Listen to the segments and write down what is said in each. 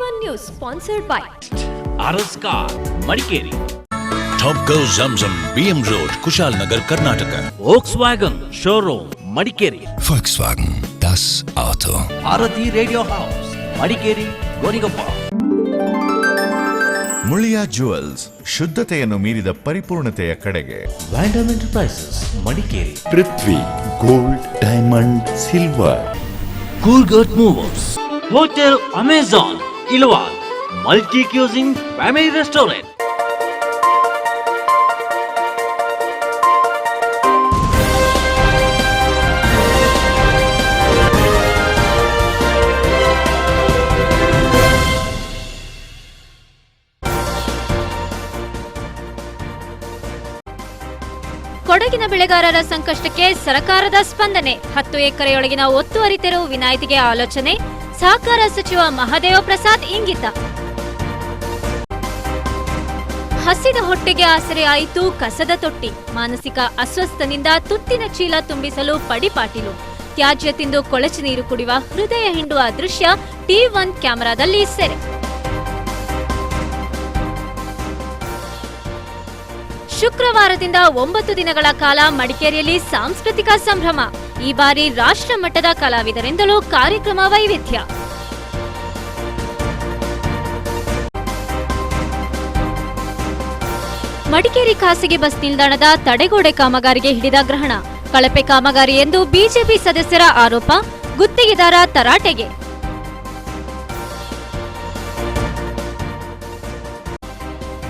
T1 News sponsored by RS Car, Madikeri. Top Go Zamzam, BM Road, Kushalnagar, Karnataka. Volkswagen Showroom, Madikeri. Volkswagen, das Auto. Bharati Radio House, Madikeri, Gonigappa. Muliya jewels, ಶುದ್ಧತೆಯನ್ನು ಮೀರಿದ ಪರಿಪೂರ್ಣತೆಯ ಕಡೆಗೆ. Vandam Enterprises, Madikeri. Prithvi gold, diamond, silver. Coolgurt Movers, Hotel Amazon, Ilwal, Multi-Cuisine Family Restaurant. ಕೊಡಗಿನ ಬೆಳೆಗಾರರ ಸಂಕಷ್ಟಕ್ಕೆ ಸರ್ಕಾರದ ಸ್ಪಂದನೆ. 10 ಎಕರೆಯೊಳಗಿನ ಒತ್ತುವರಿ ತೆರವು ವಿನಾಯಿತಿಗೆ ಆಲೋಚನೆ. ಸಹಕಾರ ಸಚಿವ ಮಹಾದೇವ ಪ್ರಸಾದ್ ಇಂಗಿತ. ಹಸಿದ ಹೊಟ್ಟೆಗೆ ಆಸರೆ ಆಯಿತು ಕಸದ ತೊಟ್ಟಿ. ಮಾನಸಿಕ ಅಸ್ವಸ್ಥನಿಂದ ತುತ್ತಿನ ಚೀಲ ತುಂಬಿಸಲು ಪಡಿಪಾಟಿಲು. ತ್ಯಾಜ್ಯ ತಿಂದು ಕೊಳಚೆ ನೀರು ಕುಡಿಯುವ ಹೃದಯ ಹಿಂಡುವ ದೃಶ್ಯ T1 ಕ್ಯಾಮೆರಾದಲ್ಲಿ ಸೆರೆ. ಶುಕ್ರವಾರದಿಂದ 9 ದಿನಗಳ ಕಾಲ ಮಡಿಕೇರಿಯಲ್ಲಿ ಸಾಂಸ್ಕೃತಿಕ ಸಂಭ್ರಮ. ಈ ಬಾರಿ ರಾಷ್ಟ್ರ ಮಟ್ಟದ ಕಲಾವಿದರಿಂದಲೂ ಕಾರ್ಯಕ್ರಮ ವೈವಿಧ್ಯ. ಮಡಿಕೇರಿ ಖಾಸಗಿ ಬಸ್ ನಿಲ್ದಾಣದ ತಡೆಗೋಡೆ ಕಾಮಗಾರಿಗೆ ಹಿಡಿದ ಗ್ರಹಣ. ಕಳಪೆ ಕಾಮಗಾರಿ ಎಂದು ಬಿಜೆಪಿ ಸದಸ್ಯರ ಆರೋಪ. ಗುತ್ತಿಗೆದಾರ ತರಾಟೆಗೆ.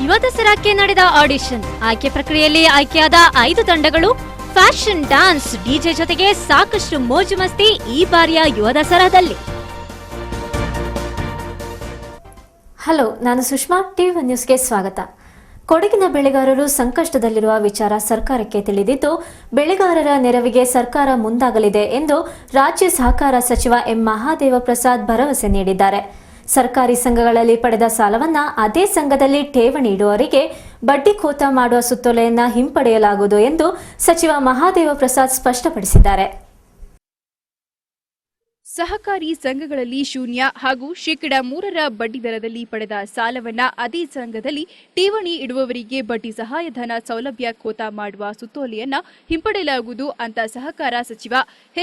ಯುವ ದಸರಾಕ್ಕೆ ನಡೆದ ಆಡಿಷನ್. ಆಯ್ಕೆ ಪ್ರಕ್ರಿಯೆಯಲ್ಲಿ ಆಯ್ಕೆಯಾದ 5 ತಂಡಗಳು. ಫ್ಯಾಷನ್, ಡ್ಯಾನ್ಸ್, ಡಿಜೆ ಜೊತೆಗೆ ಸಾಕಷ್ಟು ಮೋಜು ಮಸ್ತಿ ಈ ಬಾರಿಯ ಯುವ ದಸರಾದಲ್ಲಿ. ಹಲೋ, ನಾನು ಸುಷ್ಮಾ. T1 ನ್ಯೂಸ್ಗೆ ಸ್ವಾಗತ. ಕೊಡಗಿನ ಬೆಳೆಗಾರರು ಸಂಕಷ್ಟದಲ್ಲಿರುವ ವಿಚಾರ ಸರ್ಕಾರಕ್ಕೆ ತಿಳಿದಿದ್ದು, ಬೆಳೆಗಾರರ ನೆರವಿಗೆ ಸರ್ಕಾರ ಮುಂದಾಗಲಿದೆ ಎಂದು ರಾಜ್ಯ ಸಹಕಾರ ಸಚಿವ ಎಂ ಮಹಾದೇವ ಪ್ರಸಾದ್ ಭರವಸೆ ನೀಡಿದ್ದಾರೆ. ಸರ್ಕಾರಿ ಸಂಘಗಳಲ್ಲಿ ಪಡೆದ ಸಾಲವನ್ನ ಅದೇ ಸಂಘದಲ್ಲಿ ಠೇವಣಿ ಇಡುವವರಿಗೆ ಬಡ್ಡಿ ಖೋತ ಮಾಡುವ ಸುತ್ತೋಲೆಯನ್ನ ಹಿಂಪಡೆಯಲಾಗುವುದು ಎಂದು ಸಚಿವ ಮಹಾದೇವ ಪ್ರಸಾದ್ ಸ್ಪಷ್ಟಪಡಿಸಿದ್ದಾರೆ. ಸಹಕಾರಿ ಸಂಘಗಳಲ್ಲಿ ಶೂನ್ಯ ಹಾಗೂ ಶೇಕಡ 3 ಬಡ್ಡಿ ದರದಲ್ಲಿ ಪಡೆದ ಸಾಲವನ್ನ ಅದೇ ಸಂಘದಲ್ಲಿ ಠೇವಣಿ ಇಡುವವರಿಗೆ ಬಡ್ಡಿ ಸಹಾಯಧನ ಸೌಲಭ್ಯ ಖೋತ ಮಾಡುವ ಸುತ್ತೋಲೆಯನ್ನ ಹಿಂಪಡೆಯಲಾಗುವುದು ಅಂತ ಸಹಕಾರ ಸಚಿವ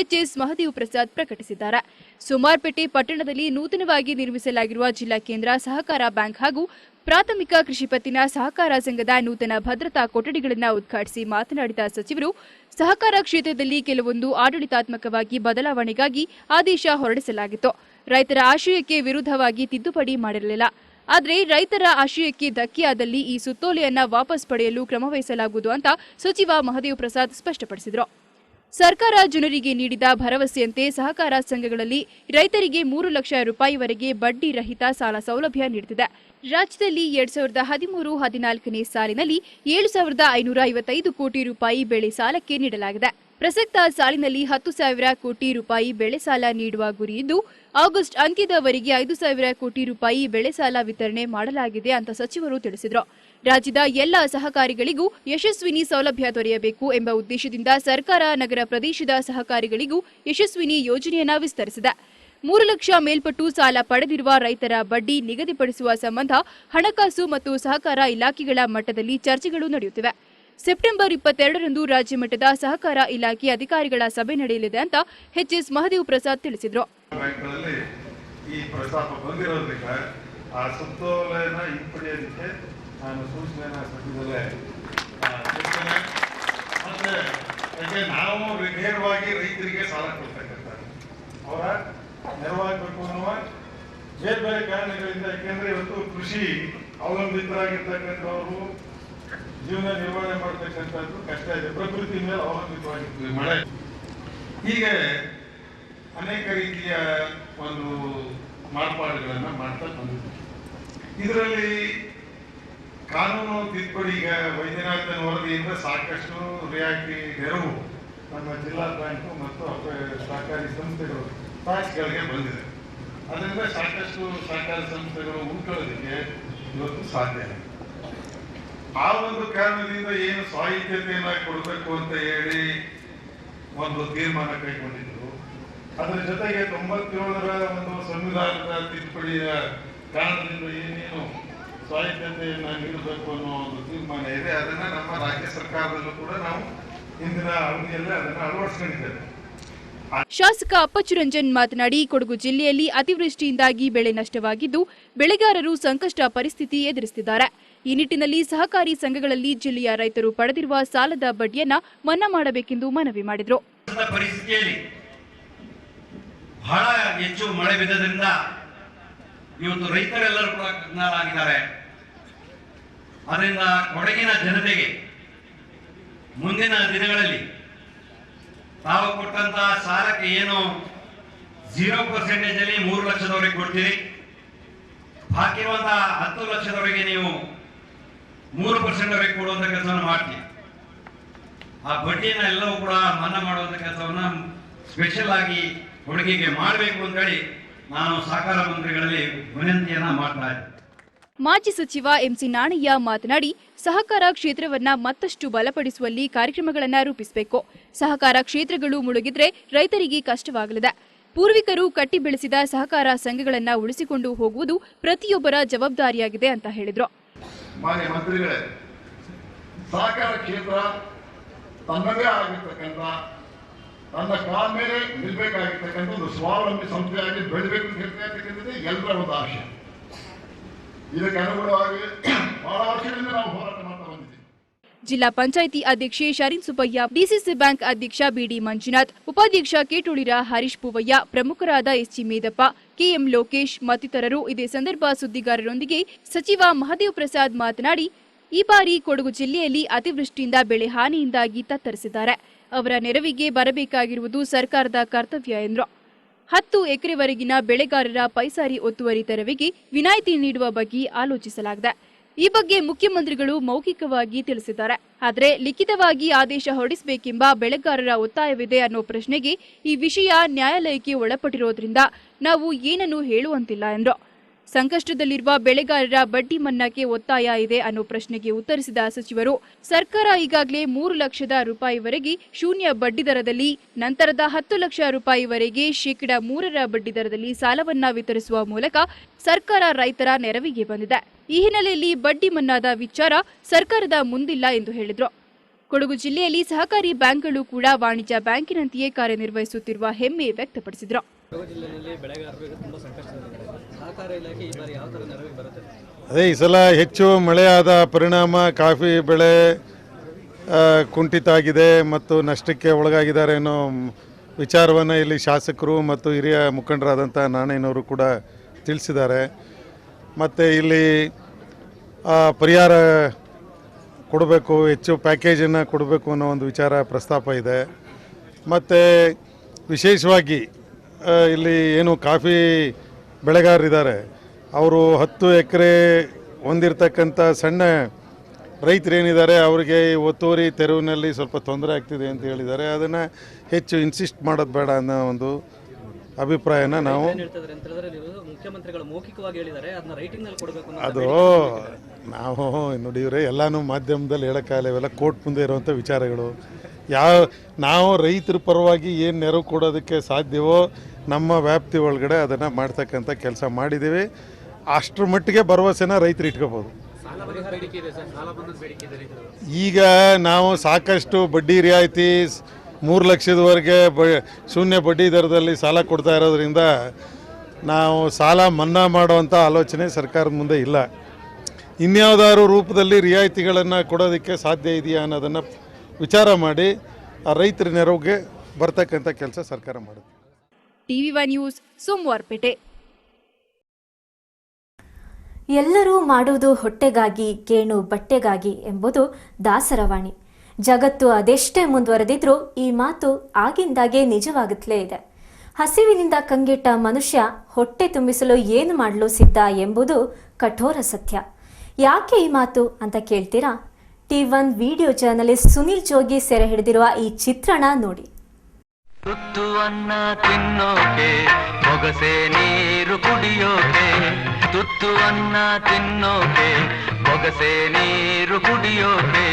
ಎಚ್ ಮಹದೇವ್ ಪ್ರಸಾದ್ ಪ್ರಕಟಿಸಿದ್ದಾರೆ. ಸೋಮಾರ್ಪೇಟೆ ಪಟ್ಟಣದಲ್ಲಿ ನೂತನವಾಗಿ ನಿರ್ಮಿಸಲಾಗಿರುವ ಜಿಲ್ಲಾ ಕೇಂದ್ರ ಸಹಕಾರ ಬ್ಯಾಂಕ್ ಹಾಗೂ ಪ್ರಾಥಮಿಕ ಕೃಷಿ ಪತ್ತಿನ ಸಹಕಾರ ಸಂಘದ ನೂತನ ಭದ್ರತಾ ಕೊಠಡಿಗಳನ್ನು ಉದ್ಘಾಟಿಸಿ ಮಾತನಾಡಿದ ಸಚಿವರು, ಸಹಕಾರ ಕ್ಷೇತ್ರದಲ್ಲಿ ಕೆಲವೊಂದು ಆಡಳಿತಾತ್ಮಕವಾಗಿ ಬದಲಾವಣೆಗಾಗಿ ಆದೇಶ ಹೊರಡಿಸಲಾಗಿತ್ತು. ರೈತರ ಆಶಯಕ್ಕೆ ವಿರುದ್ಧವಾಗಿ ತಿದ್ದುಪಡಿ ಮಾಡಿರಲಿಲ್ಲ. ಆದರೆ ರೈತರ ಆಶಯಕ್ಕೆ ಧಕ್ಕೆಯಾದಲ್ಲಿ ಈ ಸುತ್ತೋಲೆಯನ್ನ ವಾಪಸ್ ಪಡೆಯಲು ಕ್ರಮವಹಿಸಲಾಗುವುದು ಅಂತ ಸಚಿವ ಮಹದೇವ್ ಪ್ರಸಾದ್ ಸ್ಪಷ್ಟಪಡಿಸಿದರು. ಸರ್ಕಾರ ಜನರಿಗೆ ನೀಡಿದ ಭರವಸೆಯಂತೆ ಸಹಕಾರ ಸಂಘಗಳಲ್ಲಿ ರೈತರಿಗೆ 3 ಲಕ್ಷ ರೂಪಾಯಿವರೆಗೆ ಬಡ್ಡಿ ರಹಿತ ಸಾಲ ಸೌಲಭ್ಯ ನೀಡುತ್ತಿದೆ. ರಾಜ್ಯದಲ್ಲಿ 2013-14ನೇ ಸಾಲಿನಲ್ಲಿ 7,555 ಕೋಟಿ ರೂಪಾಯಿ ಬೆಳೆ ಸಾಲಕ್ಕೆ ನೀಡಲಾಗಿದೆ. ಪ್ರಸಕ್ತ ಸಾಲಿನಲ್ಲಿ 10,000 ಕೋಟಿ ರೂಪಾಯಿ ಬೆಳೆ ಸಾಲ ನೀಡುವ ಗುರಿಯಿದ್ದು, ಆಗಸ್ಟ್ ಅಂತ್ಯದವರೆಗೆ 5,000 ಕೋಟಿ ರೂಪಾಯಿ ಬೆಳೆ ಸಾಲ ವಿತರಣೆ ಮಾಡಲಾಗಿದೆ ಅಂತ ಸಚಿವರು ತಿಳಿಸಿದರು. ರಾಜ್ಯದ ಎಲ್ಲ ಸಹಕಾರಿಗಳಿಗೂ ಯಶಸ್ವಿನಿ ಸೌಲಭ್ಯ ದೊರೆಯಬೇಕು ಎಂಬ ಉದ್ದೇಶದಿಂದ ಸರ್ಕಾರ ನಗರ ಪ್ರದೇಶದ ಸಹಕಾರಿಗಳಿಗೂ ಯಶಸ್ವಿನಿ ಯೋಜನೆಯನ್ನು ವಿಸ್ತರಿಸಿದೆ. 3 ಲಕ್ಷ ಮೇಲ್ಪಟ್ಟು ಸಾಲ ಪಡೆದಿರುವ ರೈತರ ಬಡ್ಡಿ ನಿಗದಿಪಡಿಸುವ ಸಂಬಂಧ ಹಣಕಾಸು ಮತ್ತು ಸಹಕಾರ ಇಲಾಖೆಗಳ ಮಟ್ಟದಲ್ಲಿ ಚರ್ಚೆಗಳು ನಡೆಯುತ್ತಿವೆ. ಸೆಪ್ಟೆಂಬರ್ 22ರಂದು ರಾಜ್ಯ ಮಟ್ಟದ ಸಹಕಾರ ಇಲಾಖೆ ಅಧಿಕಾರಿಗಳ ಸಭೆ ನಡೆಯಲಿದೆ ಅಂತ ಎಚ್ ಮಹದೇವ್ ಪ್ರಸಾದ್ ತಿಳಿಸಿದರು. ನಾವು ನೇರವಾಗಿ ರೈತರಿಗೆ ಸಾಲ ಕೊಡ್ತಕ್ಕಂಥದ್ದು ಅವರ ನೆರವಾಗಬೇಕು ಅನ್ನುವ ಬೇರೆ ಬೇರೆ ಕಾರಣಗಳಿಂದ. ಯಾಕೆಂದ್ರೆ ಇವತ್ತು ಕೃಷಿ ಅವಲಂಬಿತರಾಗಿರ್ತಕ್ಕಂಥವರು ಜೀವನ ನಿರ್ವಹಣೆ ಮಾಡ್ತಕ್ಕಂಥದ್ದು ಕಷ್ಟ ಇದೆ. ಪ್ರಕೃತಿ ಮೇಲೆ ಅವಲಂಬಿತವಾಗಿರ್ತದೆ. ಮಳೆ ಹೀಗೆ ಅನೇಕ ರೀತಿಯ ಒಂದು ಮಾರ್ಪಾಡುಗಳನ್ನ ಮಾಡ್ತಾ ಬಂದಿದೆ. ಇದರಲ್ಲಿ ಕಾನೂನು ತಿದ್ದುಪಡಿ, ಈಗ ವೈದ್ಯನಾಥನ್ ವರದಿಯಿಂದ ಸಾಕಷ್ಟು ರಿಯಾಯಿತಿ ನೆರವು ನಮ್ಮ ಜಿಲ್ಲಾ ಬ್ಯಾಂಕು ಮತ್ತು ಸಹಕಾರಿ ಸಂಸ್ಥೆಗಳು ಟ್ಯಾಕ್ಸ್ಗಳಿಗೆ ಬಂದಿದೆ. ಅದರಿಂದ ಸಾಕಷ್ಟು ಸಹಕಾರಿ ಸಂಸ್ಥೆಗಳು ಉಳ್ಕೊಳ್ಳೋದಕ್ಕೆ ಇವತ್ತು ಸಾಧ್ಯ ಇದೆ. ಆ ಒಂದು ಕಾರಣದಿಂದ ಏನು ಸ್ವಾಯತ್ತತೆಯನ್ನ ಕೊಡಬೇಕು ಅಂತ ಹೇಳಿ ಒಂದು ತೀರ್ಮಾನ ಕೈಗೊಂಡಿದ್ರು. ಅದರ ಜೊತೆಗೆ 97ರ ಒಂದು ಸಂವಿಧಾನದ ತಿದ್ದುಪಡಿಯ ಕಾರಣದಿಂದ ಏನೇನು ಸ್ವಾಯತ್ತತೆಯನ್ನು ನೀಡಬೇಕು ಅನ್ನೋ ಒಂದು ತೀರ್ಮಾನ ಇದೆ. ಅದನ್ನು ನಮ್ಮ ರಾಜ್ಯ ಸರ್ಕಾರದಲ್ಲೂ ಕೂಡ ನಾವು ಇಂದಿನ ಅವಧಿಯಲ್ಲಿ ಅದನ್ನು ಅಳವಡಿಸ್ಕೊಂಡಿದ್ದೇವೆ. ಶಾಸಕ ಅಪ್ಪಚ್ಚು ರಂಜನ್ ಮಾತನಾಡಿ, ಕೊಡಗು ಜಿಲ್ಲೆಯಲ್ಲಿ ಅತಿವೃಷ್ಟಿಯಿಂದಾಗಿ ಬೆಳೆ ನಷ್ಟವಾಗಿದ್ದು ಬೆಳೆಗಾರರು ಸಂಕಷ್ಟ ಪರಿಸ್ಥಿತಿ ಎದುರಿಸುತ್ತಿದ್ದಾರೆ. ಈ ನಿಟ್ಟಿನಲ್ಲಿ ಸಹಕಾರಿ ಸಂಘಗಳಲ್ಲಿ ಜಿಲ್ಲೆಯ ರೈತರು ಪಡೆದಿರುವ ಸಾಲದ ಬಡ್ಡಿಯನ್ನ ಮನ್ನಾ ಮಾಡಬೇಕೆಂದು ಮನವಿ ಮಾಡಿದರು. ಪರಿಸ್ಥಿತಿಯಲ್ಲಿ ಬಹಳ ಹೆಚ್ಚು ಮಳೆ ಬಿದ್ದದ್ರಿಂದ ಇವತ್ತು ರೈತರೆಲ್ಲರೂ ಕೂಡ ಕಂಗಾಲಾಗಿದ್ದಾರೆ. ಅದರಿಂದ ಕೊಡಗಿನ ಜನತೆಗೆ ಮುಂದಿನ ದಿನಗಳಲ್ಲಿ ತಾವು ಕೊಟ್ಟಂತ ಸಾಲಕ್ಕೆ ಏನು 0% 3 ಲಕ್ಷದವರೆಗೆ ಕೊಡ್ತೀರಿ, ಬಾಕಿ ಇರುವಂತಹ 10 ಲಕ್ಷದವರೆಗೆ ನೀವು 3% ವರೆಗೆ ಕೊಡುವಂತ ಕೆಲಸವನ್ನು ಮಾಡ್ತೀವಿ. ಆ ಬಡ್ಡಿಯನ್ನು ಎಲ್ಲವೂ ಕೂಡ ಮನ್ನಾ ಮಾಡುವಂತ ಕೆಲಸವನ್ನ ಸ್ಪೆಷಲ್ ಆಗಿ ಕೊಡಗಿಗೆ ಮಾಡಬೇಕು ಅಂತ ಹೇಳಿ ನಾನು ಸಹಕಾರ ಮಂತ್ರಿಗಳಲ್ಲಿ ವಿನಂತಿಯನ್ನ ಮಾಡ್ತಾ ಇದ್ದೀನಿ. ಮಾಜಿ ಸಚಿವ ಎಂಸಿ ನಾಣಯ್ಯ ಮಾತನಾಡಿ, ಸಹಕಾರ ಕ್ಷೇತ್ರವನ್ನ ಮತ್ತಷ್ಟು ಬಲಪಡಿಸುವಲ್ಲಿ ಕಾರ್ಯಕ್ರಮಗಳನ್ನು ರೂಪಿಸಬೇಕು. ಸಹಕಾರ ಕ್ಷೇತ್ರಗಳು ಮುಳುಗಿದ್ರೆ ರೈತರಿಗೆ ಕಷ್ಟವಾಗಲಿದೆ. ಪೂರ್ವಿಕರು ಕಟ್ಟಿ ಬೆಳೆಸಿದ ಸಹಕಾರ ಸಂಘಗಳನ್ನು ಉಳಿಸಿಕೊಂಡು ಹೋಗುವುದು ಪ್ರತಿಯೊಬ್ಬರ ಜವಾಬ್ದಾರಿಯಾಗಿದೆ ಅಂತ ಹೇಳಿದ್ರು. ಮಾನ್ಯ ಮಂತ್ರಿಗಳೇ, ಸಹಕಾರ ಕ್ಷೇತ್ರ ತನ್ನದೇ ಆಗಿರ್ತಕ್ಕಂಥ ತನ್ನ ಕಾಲ ಮೇಲೆ ನಿಲ್ಬೇಕಾಗಿರ್ತಕ್ಕಂಥ ಒಂದು ಸ್ವಾವಲಂಬಿ ಸಂಸ್ಥೆಯಾಗಿ ಬೆಳಬೇಕು ಅಂತ ಹೇಳ್ತಾ ಇರ್ತಕ್ಕಂಥದ್ದೇ ಎಲ್ಲರ ಒಂದು ಆಶಯ. ಇದಕ್ಕೆ ಅನುಗುಣವಾಗಿ ಬಹಳ ವರ್ಷಗಳಿಂದ ನಾವು ಹೋರಾಟ ಮಾಡ್ತಾ ಬಂದಿದ್ದೀವಿ. ಜಿಲ್ಲಾ ಪಂಚಾಯಿತಿ ಅಧ್ಯಕ್ಷೆ ಶರೀನ್ ಸುಬ್ಬಯ್ಯ, ಡಿಸಿಸಿ ಬ್ಯಾಂಕ್ ಅಧ್ಯಕ್ಷ ಬಿಡಿ ಮಂಜುನಾಥ್, ಉಪಾಧ್ಯಕ್ಷ ಕೇಟುಳಿರ ಹರೀಶ್ ಪೂವಯ್ಯ, ಪ್ರಮುಖರಾದ ಎಸ್ಜಿ ಮೇದಪ್ಪ, ಕೆಎಂ ಲೋಕೇಶ್ ಮತ್ತಿತರರು ಇದೇ ಸಂದರ್ಭ ಸುದ್ದಿಗಾರರೊಂದಿಗೆ ಸಚಿವ ಮಹದೇವ್ ಪ್ರಸಾದ್ ಮಾತನಾಡಿ, ಈ ಬಾರಿ ಕೊಡಗು ಜಿಲ್ಲೆಯಲ್ಲಿ ಅತಿವೃಷ್ಟಿಯಿಂದ ಬೆಳೆ ಹಾನಿಯಿಂದಾಗಿ ತತ್ತರಿಸಿದ್ದಾರೆ. ಅವರ ನೆರವಿಗೆ ಬರಬೇಕಾಗಿರುವುದು ಸರ್ಕಾರದ ಕರ್ತವ್ಯ ಎಂದರು. 10 ಎಕರೆವರೆಗಿನ ಬೆಳೆಗಾರರ ಪೈಸಾರಿ ಒತ್ತುವರಿ ತೆರವಿಗೆ ವಿನಾಯಿತಿ ನೀಡುವ ಬಗ್ಗೆ ಆಲೋಚಿಸಲಾಗಿದೆ. ಈ ಬಗ್ಗೆ ಮುಖ್ಯಮಂತ್ರಿಗಳು ಮೌಖಿಕವಾಗಿ ತಿಳಿಸಿದ್ದಾರೆ. ಆದರೆ ಲಿಖಿತವಾಗಿ ಆದೇಶ ಹೊರಡಿಸಬೇಕೆಂಬ ಬೆಳೆಗಾರರ ಒತ್ತಾಯವಿದೆ ಅನ್ನೋ ಪ್ರಶ್ನೆಗೆ ಈ ವಿಷಯ ನ್ಯಾಯಾಲಯಕ್ಕೆ ಒಳಪಟ್ಟಿರೋದ್ರಿಂದ ನಾವು ಏನನ್ನೂ ಹೇಳುವಂತಿಲ್ಲ ಎಂದರು. ಸಂಕಷ್ಟದಲ್ಲಿರುವ ಬೆಳೆಗಾರರ ಬಡ್ಡಿ ಮನ್ನಾಕ್ಕೆ ಒತ್ತಾಯ ಇದೆ ಅನ್ನೋ ಪ್ರಶ್ನೆಗೆ ಉತ್ತರಿಸಿದ ಸಚಿವರು, ಸರ್ಕಾರ ಈಗಾಗಲೇ 3 ಲಕ್ಷದ ರೂಪಾಯಿವರೆಗೆ ಶೂನ್ಯ ಬಡ್ಡಿ ದರದಲ್ಲಿ, ನಂತರದ 10 ಲಕ್ಷ ರೂಪಾಯಿವರೆಗೆ %3 ಬಡ್ಡಿ ದರದಲ್ಲಿ ಸಾಲವನ್ನ ವಿತರಿಸುವ ಮೂಲಕ ಸರ್ಕಾರ ರೈತರ ನೆರವಿಗೆ ಬಂದಿದೆ. ಈ ಹಿನ್ನೆಲೆಯಲ್ಲಿ ಬಡ್ಡಿ ಮನ್ನಾದ ವಿಚಾರ ಸರ್ಕಾರದ ಮುಂದಿಲ್ಲ ಎಂದು ಹೇಳಿದರು. ಕೊಡಗು ಜಿಲ್ಲೆಯಲ್ಲಿ ಸಹಕಾರಿ ಬ್ಯಾಂಕ್ಗಳು ಕೂಡ ವಾಣಿಜ್ಯ ಬ್ಯಾಂಕಿನಂತೆಯೇ ಕಾರ್ಯನಿರ್ವಹಿಸುತ್ತಿರುವ ಹೆಮ್ಮೆ ವ್ಯಕ್ತಪಡಿಸಿದರು. ಅದೇ ಈ ಸಲ ಹೆಚ್ಚು ಮಳೆಯಾದ ಪರಿಣಾಮ ಕಾಫಿ ಬೆಳೆ ಕುಂಠಿತ ಆಗಿದೆ ಮತ್ತು ನಷ್ಟಕ್ಕೆ ಒಳಗಾಗಿದ್ದಾರೆ ಅನ್ನೋ ವಿಚಾರವನ್ನು ಇಲ್ಲಿ ಶಾಸಕರು ಮತ್ತು ಹಿರಿಯ ಮುಖಂಡರಾದಂಥ ನಾಣಯ್ಯನವರು ಕೂಡ ತಿಳಿಸಿದ್ದಾರೆ. ಮತ್ತು ಇಲ್ಲಿ ಪರಿಹಾರ ಕೊಡಬೇಕು, ಹೆಚ್ಚು ಪ್ಯಾಕೇಜನ್ನು ಕೊಡಬೇಕು ಅನ್ನೋ ಒಂದು ವಿಚಾರ ಪ್ರಸ್ತಾಪ ಇದೆ. ಮತ್ತು ವಿಶೇಷವಾಗಿ ಇಲ್ಲಿ ಏನು ಕಾಫಿ ಬೆಳೆಗಾರರಿದ್ದಾರೆ, ಅವರು 10 ಎಕರೆ ಹೊಂದಿರತಕ್ಕಂಥ ಸಣ್ಣ ರೈತರೇನಿದ್ದಾರೆ ಅವರಿಗೆ ಒತ್ತುವರಿ ತೆರವಿನಲ್ಲಿ ಸ್ವಲ್ಪ ತೊಂದರೆ ಆಗ್ತಿದೆ ಅಂತ ಹೇಳಿದ್ದಾರೆ. ಅದನ್ನು ಹೆಚ್ಚು ಇನ್ಸಿಸ್ಟ್ ಮಾಡೋದು ಬೇಡ ಅನ್ನೋ ಒಂದು ಅಭಿಪ್ರಾಯನ ನಾವು ಅದು ನಾವು ನೋಡಿದ್ರೆ ಎಲ್ಲನೂ ಮಾಧ್ಯಮದಲ್ಲಿ ಹೇಳೋಕ್ಕಾಗಲ್ಲ. ಇವೆಲ್ಲ ಕೋರ್ಟ್ ಮುಂದೆ ಇರುವಂಥ ವಿಚಾರಗಳು. ನಾವು ರೈತರ ಪರವಾಗಿ ಏನು ನೆರವು ಕೊಡೋದಕ್ಕೆ ಸಾಧ್ಯವೋ ನಮ್ಮ ವ್ಯಾಪ್ತಿ ಒಳಗಡೆ ಅದನ್ನು ಮಾಡ್ತಕ್ಕಂಥ ಕೆಲಸ ಮಾಡಿದ್ದೀವಿ. ಅಷ್ಟರ ಮಟ್ಟಿಗೆ ಭರವಸೆನ ರೈತರು ಇಟ್ಕೋಬೋದು. ಈಗ ನಾವು ಸಾಕಷ್ಟು ಬಡ್ಡಿ ರಿಯಾಯಿತಿ 3 ಲಕ್ಷದವರೆಗೆ ಶೂನ್ಯ ಬಡ್ಡಿ ದರದಲ್ಲಿ ಸಾಲ ಕೊಡ್ತಾ ಇರೋದ್ರಿಂದ ನಾವು ಸಾಲ ಮನ್ನಾ ಮಾಡುವಂಥ ಆಲೋಚನೆ ಸರ್ಕಾರದ ಮುಂದೆ ಇಲ್ಲ. ಇನ್ಯಾವುದಾದ್ರು ರೂಪದಲ್ಲಿ ರಿಯಾಯಿತಿಗಳನ್ನು ಕೊಡೋದಕ್ಕೆ ಸಾಧ್ಯ ಇದೆಯಾ ಅನ್ನೋದನ್ನು ವಿಚಾರ ಮಾಡಿ ಆ ರೈತರ ನೆರವಿಗೆ ಬರ್ತಕ್ಕಂಥ ಕೆಲಸ ಸರ್ಕಾರ ಮಾಡುತ್ತೆ. TV news, Somwarpet. ಎಲ್ಲರೂ ಮಾಡುವುದು ಹೊಟ್ಟೆಗಾಗಿ, ಗೇಣು ಬಟ್ಟೆಗಾಗಿ ಎಂಬುದು ದಾಸರವಾಣಿ. ಜಗತ್ತು ಅದೆಷ್ಟೇ ಮುಂದುವರೆದಿದ್ರೂ ಈ ಮಾತು ಆಗಿಂದಾಗೆ ನಿಜವಾಗುತ್ತಲೇ ಇದೆ. ಹಸಿವಿನಿಂದ ಕಂಗೆಟ್ಟ ಮನುಷ್ಯ ಹೊಟ್ಟೆ ತುಂಬಿಸಲು ಏನು ಮಾಡಲು ಸಿದ್ಧ ಎಂಬುದು ಕಠೋರ ಸತ್ಯ. ಯಾಕೆ ಈ ಮಾತು ಅಂತ ಕೇಳ್ತೀರಾ? T1 ವಿಡಿಯೋ ಜರ್ನಲಿಸ್ಟ್ ಸುನಿಲ್ ಜೋಗಿ ಸೆರೆ ಹಿಡಿದಿರುವ ಈ ಚಿತ್ರಣ ನೋಡಿ. ತುತ್ತು ಅನ್ನ ತಿನ್ನೋಕೆ, ಬೊಗಸೆ ನೀರು ಕುಡಿಯೋಕೆ, ತುತ್ತು ಅನ್ನ ತಿನ್ನೋಕೆ, ಬೊಗಸೆ ನೀರು ಕುಡಿಯೋಕೆ,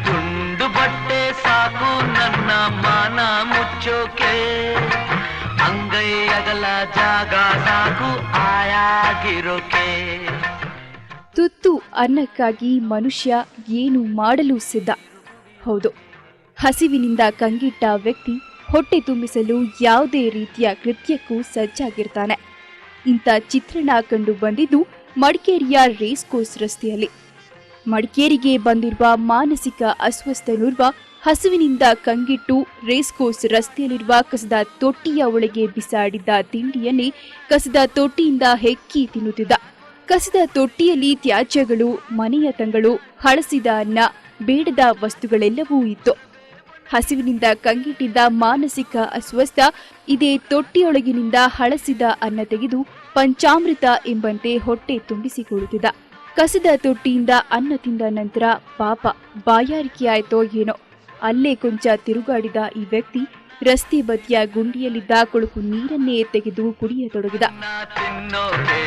ತುಂಡು ಬಟ್ಟೆ ಸಾಕು ನನ್ನ ಮಾನ ಮುಚ್ಚೋಕೆ, ಅಂಗೈ ಅಂಗೈ ಅಗಲ ಜಾಗ ಸಾಕು ಆಯಾಗಿರೋಕೆ. ತುತ್ತು ಅನ್ನಕ್ಕಾಗಿ ಮನುಷ್ಯ ಏನು ಮಾಡಲು ಸಿದ್ಧ. ಹೌದು, ಹಸಿವಿನಿಂದ ಕಂಗಿಟ್ಟ ವ್ಯಕ್ತಿ ಹೊಟ್ಟೆ ತುಂಬಿಸಲು ಯಾವುದೇ ರೀತಿಯ ಕೃತ್ಯಕ್ಕೂ ಸಜ್ಜಾಗಿರ್ತಾನೆ. ಇಂಥ ಚಿತ್ರಣ ಕಂಡು ಬಂದಿದ್ದು ಮಡಿಕೇರಿಯ ರೇಸ್ ಕೋರ್ಸ್ ರಸ್ತೆಯಲ್ಲಿ. ಮಡಿಕೇರಿಗೆ ಬಂದಿರುವ ಮಾನಸಿಕ ಅಸ್ವಸ್ಥನೋರ್ವ ಹಸುವಿನಿಂದ ಕಂಗಿಟ್ಟು ರೇಸ್ ಕೋರ್ಸ್ ರಸ್ತೆಯಲ್ಲಿರುವ ಕಸದ ತೊಟ್ಟಿಯ ಒಳಗೆ ಬಿಸಾಡಿದ್ದ ತಿಂಡಿಯನ್ನೇ ಕಸದ ತೊಟ್ಟಿಯಿಂದ ಹೆಕ್ಕಿ ತಿನ್ನುತ್ತಿದ್ದ. ಕಸದ ತೊಟ್ಟಿಯಲ್ಲಿ ತ್ಯಾಜ್ಯಗಳು, ಮನೆಯ ತಂಗಳು, ಹಳಸಿದ ಅನ್ನ, ಬೇಡದ ವಸ್ತುಗಳೆಲ್ಲವೂ ಇತ್ತು. ಹಸಿವಿನಿಂದ ಕಂಗಿಟ್ಟಿದ್ದ ಮಾನಸಿಕ ಅಸ್ವಸ್ಥ ಇದೇ ತೊಟ್ಟಿಯೊಳಗಿನಿಂದ ಹಳಸಿದ ಅನ್ನ ತೆಗೆದು ಪಂಚಾಮೃತ ಎಂಬಂತೆ ಹೊಟ್ಟೆ ತುಂಬಿಸಿಕೊಳ್ಳುತ್ತಿದ್ದ. ಕಸದ ತೊಟ್ಟಿಯಿಂದ ಅನ್ನ ತಿಂದ ನಂತರ ಪಾಪ ಬಾಯಾರಿಕೆಯಾಯ್ತೋ ಏನೋ ಅಲ್ಲೇ ಕೊಂಚ ತಿರುಗಾಡಿದ ಈ ವ್ಯಕ್ತಿ ರಸ್ತೆ ಬದಿಯ ಗುಂಡಿಯಲ್ಲಿದ್ದ ಕೊಳುಕು ನೀರನ್ನೇ ತೆಗೆದು ಕುಡಿಯತೊಡಗಿದ. ತಿನ್ನೋಕೆ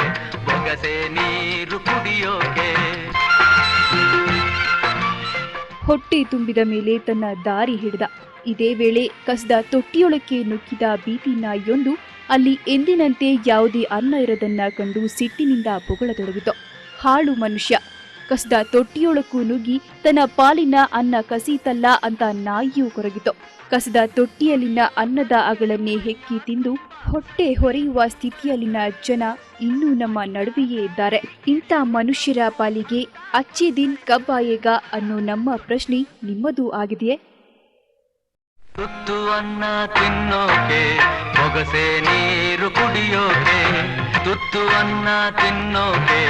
ಬೊಗಸೆ ನೀರು ಕುಡಿಯೋಕೆ. ಹೊಟ್ಟೆ ತುಂಬಿದ ಮೇಲೆ ತನ್ನ ದಾರಿ ಹಿಡಿದ. ಇದೇ ವೇಳೆ ಕಸದ ತೊಟ್ಟಿಯೊಳಕ್ಕೆ ನುಗ್ಗಿದ ಬೀದಿ ನಾಯಿಯೊಂದು ಅಲ್ಲಿ ಎಂದಿನಂತೆ ಯಾವುದೇ ಅನ್ನ ಇರದನ್ನ ಕಂಡು ಸಿಟ್ಟಿನಿಂದ ಬೊಗಳತೊಡಗಿತು. ಹಾಳು ಮನುಷ್ಯ, ಕಸದ ತೊಟ್ಟಿಯೊಳಕ್ಕೂ ನುಗ್ಗಿ ತನ್ನ ಪಾಲಿನ ಅನ್ನ ಕಸೀತಲ್ಲ ಅಂತ ನಾಯಿಯೂ ಕೊರಗಿತು. ಕಸದ ತೊಟ್ಟಿಯಲ್ಲಿನ ಅನ್ನದ ಅಗಳನ್ನೇ ಹೆಕ್ಕಿ ತಿಂದು ಹೊಟ್ಟೆ ಹೊರೆಯುವ ಸ್ಥಿತಿಯಲ್ಲಿನ ಜನ ಇನ್ನೂ ನಮ್ಮ ನಡುವೆಯೇ ಇದ್ದಾರೆ. ಇಂಥ ಮನುಷ್ಯರ ಪಾಲಿಗೆ ಅಚ್ಚೆ ದಿನ್ ಕಬ್ ಆಯೇಗಾ ಅನ್ನೋ ನಮ್ಮ ಪ್ರಶ್ನೆ ನಿಮ್ಮದೂ ಆಗಿದೆಯೇ? ತುತ್ತು ಅನ್ನ ತಿನ್ನೋಕೆ ಬೊಗಸೆ ನೀರು ಕುಡಿಯೋಕೆ. ತುತ್ತು ಅನ್ನ ತಿನ್ನೋಕೆ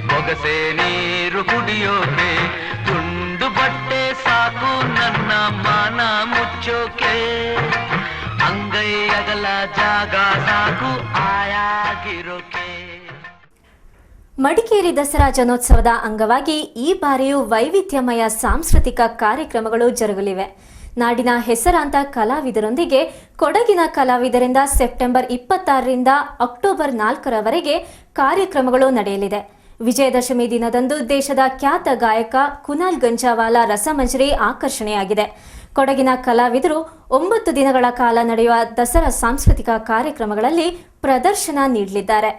ಬೊಗಸೆ ನೀರು ಕುಡಿಯೋಕೆ. ತುಂಡು ಬಟ್ಟೆ ಸಾಕು ನನ್ನ ಮಾನ ಮುಚ್ಚೋಕೆ. ಅಂಗೈ ಅಗಲ ಜಾಗ ಸಾಕು ಆಯಾಗಿರೋಕೆ. ಮಡಿಕೇರಿ ದಸರಾ ಜನೋತ್ಸವದ ಅಂಗವಾಗಿ ಈ ಬಾರಿಯೂ ವೈವಿಧ್ಯಮಯ ಸಾಂಸ್ಕೃತಿಕ ಕಾರ್ಯಕ್ರಮಗಳು ಜರುಗಲಿವೆ. ನಾಡಿನ ಹೆಸರಾಂತ ಕಲಾವಿದರೊಂದಿಗೆ ಕೊಡಗಿನ ಕಲಾವಿದರಿಂದ ಸೆಪ್ಟೆಂಬರ್ 26ರಿಂದ ಅಕ್ಟೋಬರ್ 4ರವರೆಗೆ ಕಾರ್ಯಕ್ರಮಗಳು ನಡೆಯಲಿದೆ. ವಿಜಯದಶಮಿ ದಿನದಂದು ದೇಶದ ಖ್ಯಾತ ಗಾಯಕ ಕುನಾಲ್ ಗಂಜಾವಾಲಾ ರಸಮಂಜರಿ ಆಕರ್ಷಣೆಯಾಗಿದೆ. ಕೊಡಗಿನ ಕಲಾವಿದರು 9 ದಿನಗಳ ಕಾಲ ನಡೆಯುವ ದಸರಾ ಸಾಂಸ್ಕೃತಿಕ ಕಾರ್ಯಕ್ರಮಗಳಲ್ಲಿ ಪ್ರದರ್ಶನ ನೀಡಲಿದ್ದಾರೆ.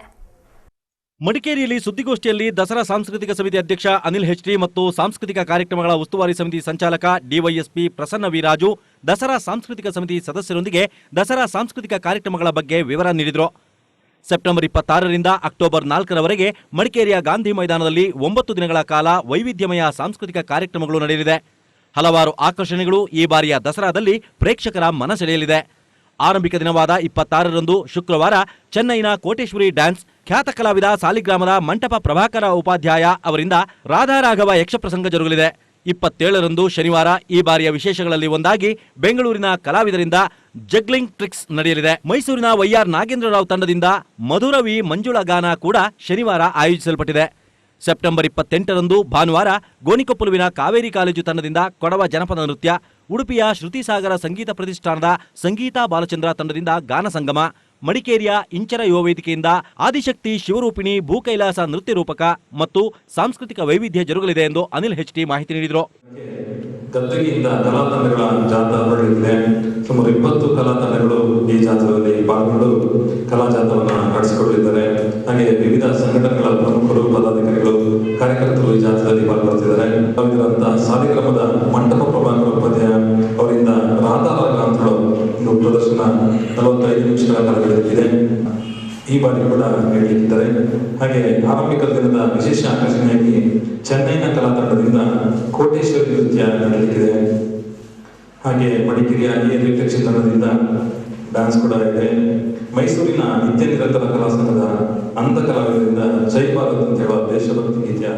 ಮಡಿಕೇರಿಯಲ್ಲಿ ಸುದ್ದಿಗೋಷ್ಠಿಯಲ್ಲಿ ದಸರಾ ಸಾಂಸ್ಕೃತಿಕ ಸಮಿತಿ ಅಧ್ಯಕ್ಷ ಅನಿಲ್ ಹೆಚ್ಡಿ ಮತ್ತು ಸಾಂಸ್ಕೃತಿಕ ಕಾರ್ಯಕ್ರಮಗಳ ಉಸ್ತುವಾರಿ ಸಮಿತಿ ಸಂಚಾಲಕ ಡಿವೈಎಸ್ಪಿ ಪ್ರಸನ್ನ ವೀರಾಜು ದಸರಾ ಸಾಂಸ್ಕೃತಿಕ ಸಮಿತಿ ಸದಸ್ಯರೊಂದಿಗೆ ದಸರಾ ಸಾಂಸ್ಕೃತಿಕ ಕಾರ್ಯಕ್ರಮಗಳ ಬಗ್ಗೆ ವಿವರ ನೀಡಿದರು. ಸೆಪ್ಟೆಂಬರ್ 26ರಿಂದ ಅಕ್ಟೋಬರ್ 4ರವರೆಗೆ ಮಡಿಕೇರಿಯ ಗಾಂಧಿ ಮೈದಾನದಲ್ಲಿ 9 ದಿನಗಳ ಕಾಲ ವೈವಿಧ್ಯಮಯ ಸಾಂಸ್ಕೃತಿಕ ಕಾರ್ಯಕ್ರಮಗಳು ನಡೆಯಲಿದೆ. ಹಲವಾರು ಆಕರ್ಷಣೆಗಳು ಈ ಬಾರಿಯ ದಸರಾದಲ್ಲಿ ಪ್ರೇಕ್ಷಕರ ಮನ ಸೆಳೆಯಲಿದೆ. ಆರಂಭಿಕ ದಿನವಾದ 26ರಂದು ಶುಕ್ರವಾರ ಚೆನ್ನೈನ ಕೋಟೇಶ್ವರಿ ಡ್ಯಾನ್ಸ್, ಖ್ಯಾತ ಕಲಾವಿದ ಸಾಲಿಗ್ರಾಮದ ಮಂಟಪ ಪ್ರಭಾಕರ ಉಪಾಧ್ಯಾಯ ಅವರಿಂದ ರಾಧಾರಾಘವ ಯಕ್ಷಪ್ರಸಂಗ ಜರುಗಲಿದೆ. 27ರಂದು ಶನಿವಾರ ಈ ಬಾರಿಯ ವಿಶೇಷಗಳಲ್ಲಿ ಒಂದಾಗಿ ಬೆಂಗಳೂರಿನ ಕಲಾವಿದರಿಂದ ಜಗ್ಲಿಂಗ್ ಟ್ರಿಕ್ಸ್ ನಡೆಯಲಿದೆ. ಮೈಸೂರಿನ ವೈಆರ್ ನಾಗೇಂದ್ರರಾವ್ ತಂಡದಿಂದ ಮಧುರವಿ ಮಂಜುಳ ಗಾನ ಕೂಡ ಶನಿವಾರ ಆಯೋಜಿಸಲ್ಪಟ್ಟಿದೆ. ಸೆಪ್ಟೆಂಬರ್ 28ರಂದು ಭಾನುವಾರ ಗೋಣಿಕೊಪ್ಪಲುವಿನ ಕಾವೇರಿ ಕಾಲೇಜು ತಂಡದಿಂದ ಕೊಡವ ಜನಪದ ನೃತ್ಯ, ಉಡುಪಿಯ ಶ್ರುತಿಸಾಗರ ಸಂಗೀತ ಪ್ರತಿಷ್ಠಾನದ ಸಂಗೀತಾ ಬಾಲಚಂದ್ರ ತಂಡದಿಂದ ಗಾನ ಸಂಗಮ, ಮಡಿಕೇರಿಯ ಇಂಚರ ಯುವ ವೇದಿಕೆಯಿಂದ ಆದಿಶಕ್ತಿ ಶಿವರೂಪಿಣಿ ಭೂಕೈಲಾಸ ನೃತ್ಯ ರೂಪಕ ಮತ್ತು ಸಾಂಸ್ಕೃತಿಕ ವೈವಿಧ್ಯ ಜರುಗಲಿದೆ ಎಂದು ಅನಿಲ್ ಹೆಚ್ಡಿ ಮಾಹಿತಿ ನೀಡಿದರು. ಗದ್ದಗಿಯಿಂದ ಕಲಾ ತಂಡಗಳ ಜಾಥಾ ಹೊರಡಲಿದೆ. ಸುಮಾರು 20 ಕಲಾ ತಂಡಗಳು ಈ ಜಾಥಾದಲ್ಲಿ ಪಾಲ್ಗೊಂಡು ಕಲಾ ಜಾಥಾವನ್ನು ನಡೆಸಿಕೊಳ್ಳಲಿದ್ದಾರೆ. ಹಾಗೆ ವಿವಿಧ ಸಂಘಟನೆಗಳ ಪ್ರಮುಖರು, ಪದಾಧಿಕಾರಿಗಳು, ಕಾರ್ಯಕರ್ತರು ಈ ಜಾಥಾದಲ್ಲಿ ಪಾಲ್ಗೊಳ್ಳುತ್ತಿದ್ದಾರೆ. ಕಲಾವಿದರಂತಹ ಸಾಲಿಗ್ರಾಮದ ಮಂಟಪ ಪ್ರಭಾಕರ ಉಪಾಧ್ಯಾಯ ಅವರಿಂದ ರಾಧಾರಾಗ ಅಂತ ಒಂದು ಪ್ರದರ್ಶನ 45 ನಿಮಿಷಗಳ ಕಾಲ ನಡೆಯುತ್ತಿದೆ. ಈ ಬಾರಿ ಕೂಡ ನೀಡಲಿದ್ದಾರೆ. ಹಾಗೆ ಆರಂಭಿಕ ದಿನದ ವಿಶೇಷ ಆಕರ್ಷಣೆಯಾಗಿ ಚೆನ್ನೈನ ಕಲಾ ತಂಡದಿಂದ ಕೋಟೇಶ್ವರಿ ನೃತ್ಯ ನಡೆಯಲಿದೆ. ಹಾಗೆ ಮಡಿಕೇರಿಯ ರಿಫ್ಲೆಕ್ಷನ್ ತಂಡದಿಂದ ಡ್ಯಾನ್ಸ್ ಕೂಡ ಇದೆ. ಮೈಸೂರಿನ ನಿತ್ಯ ನಿರಂತರ ಕಲಾ ಸಂಘದ ಅಂಧ ಕಲಾವಿದರಿಂದ ಜೈ ಭಾರತ್ ಅಂತ ಹೇಳುವ ದೇಶಭಕ್ತಿ ಗೀತೆಯ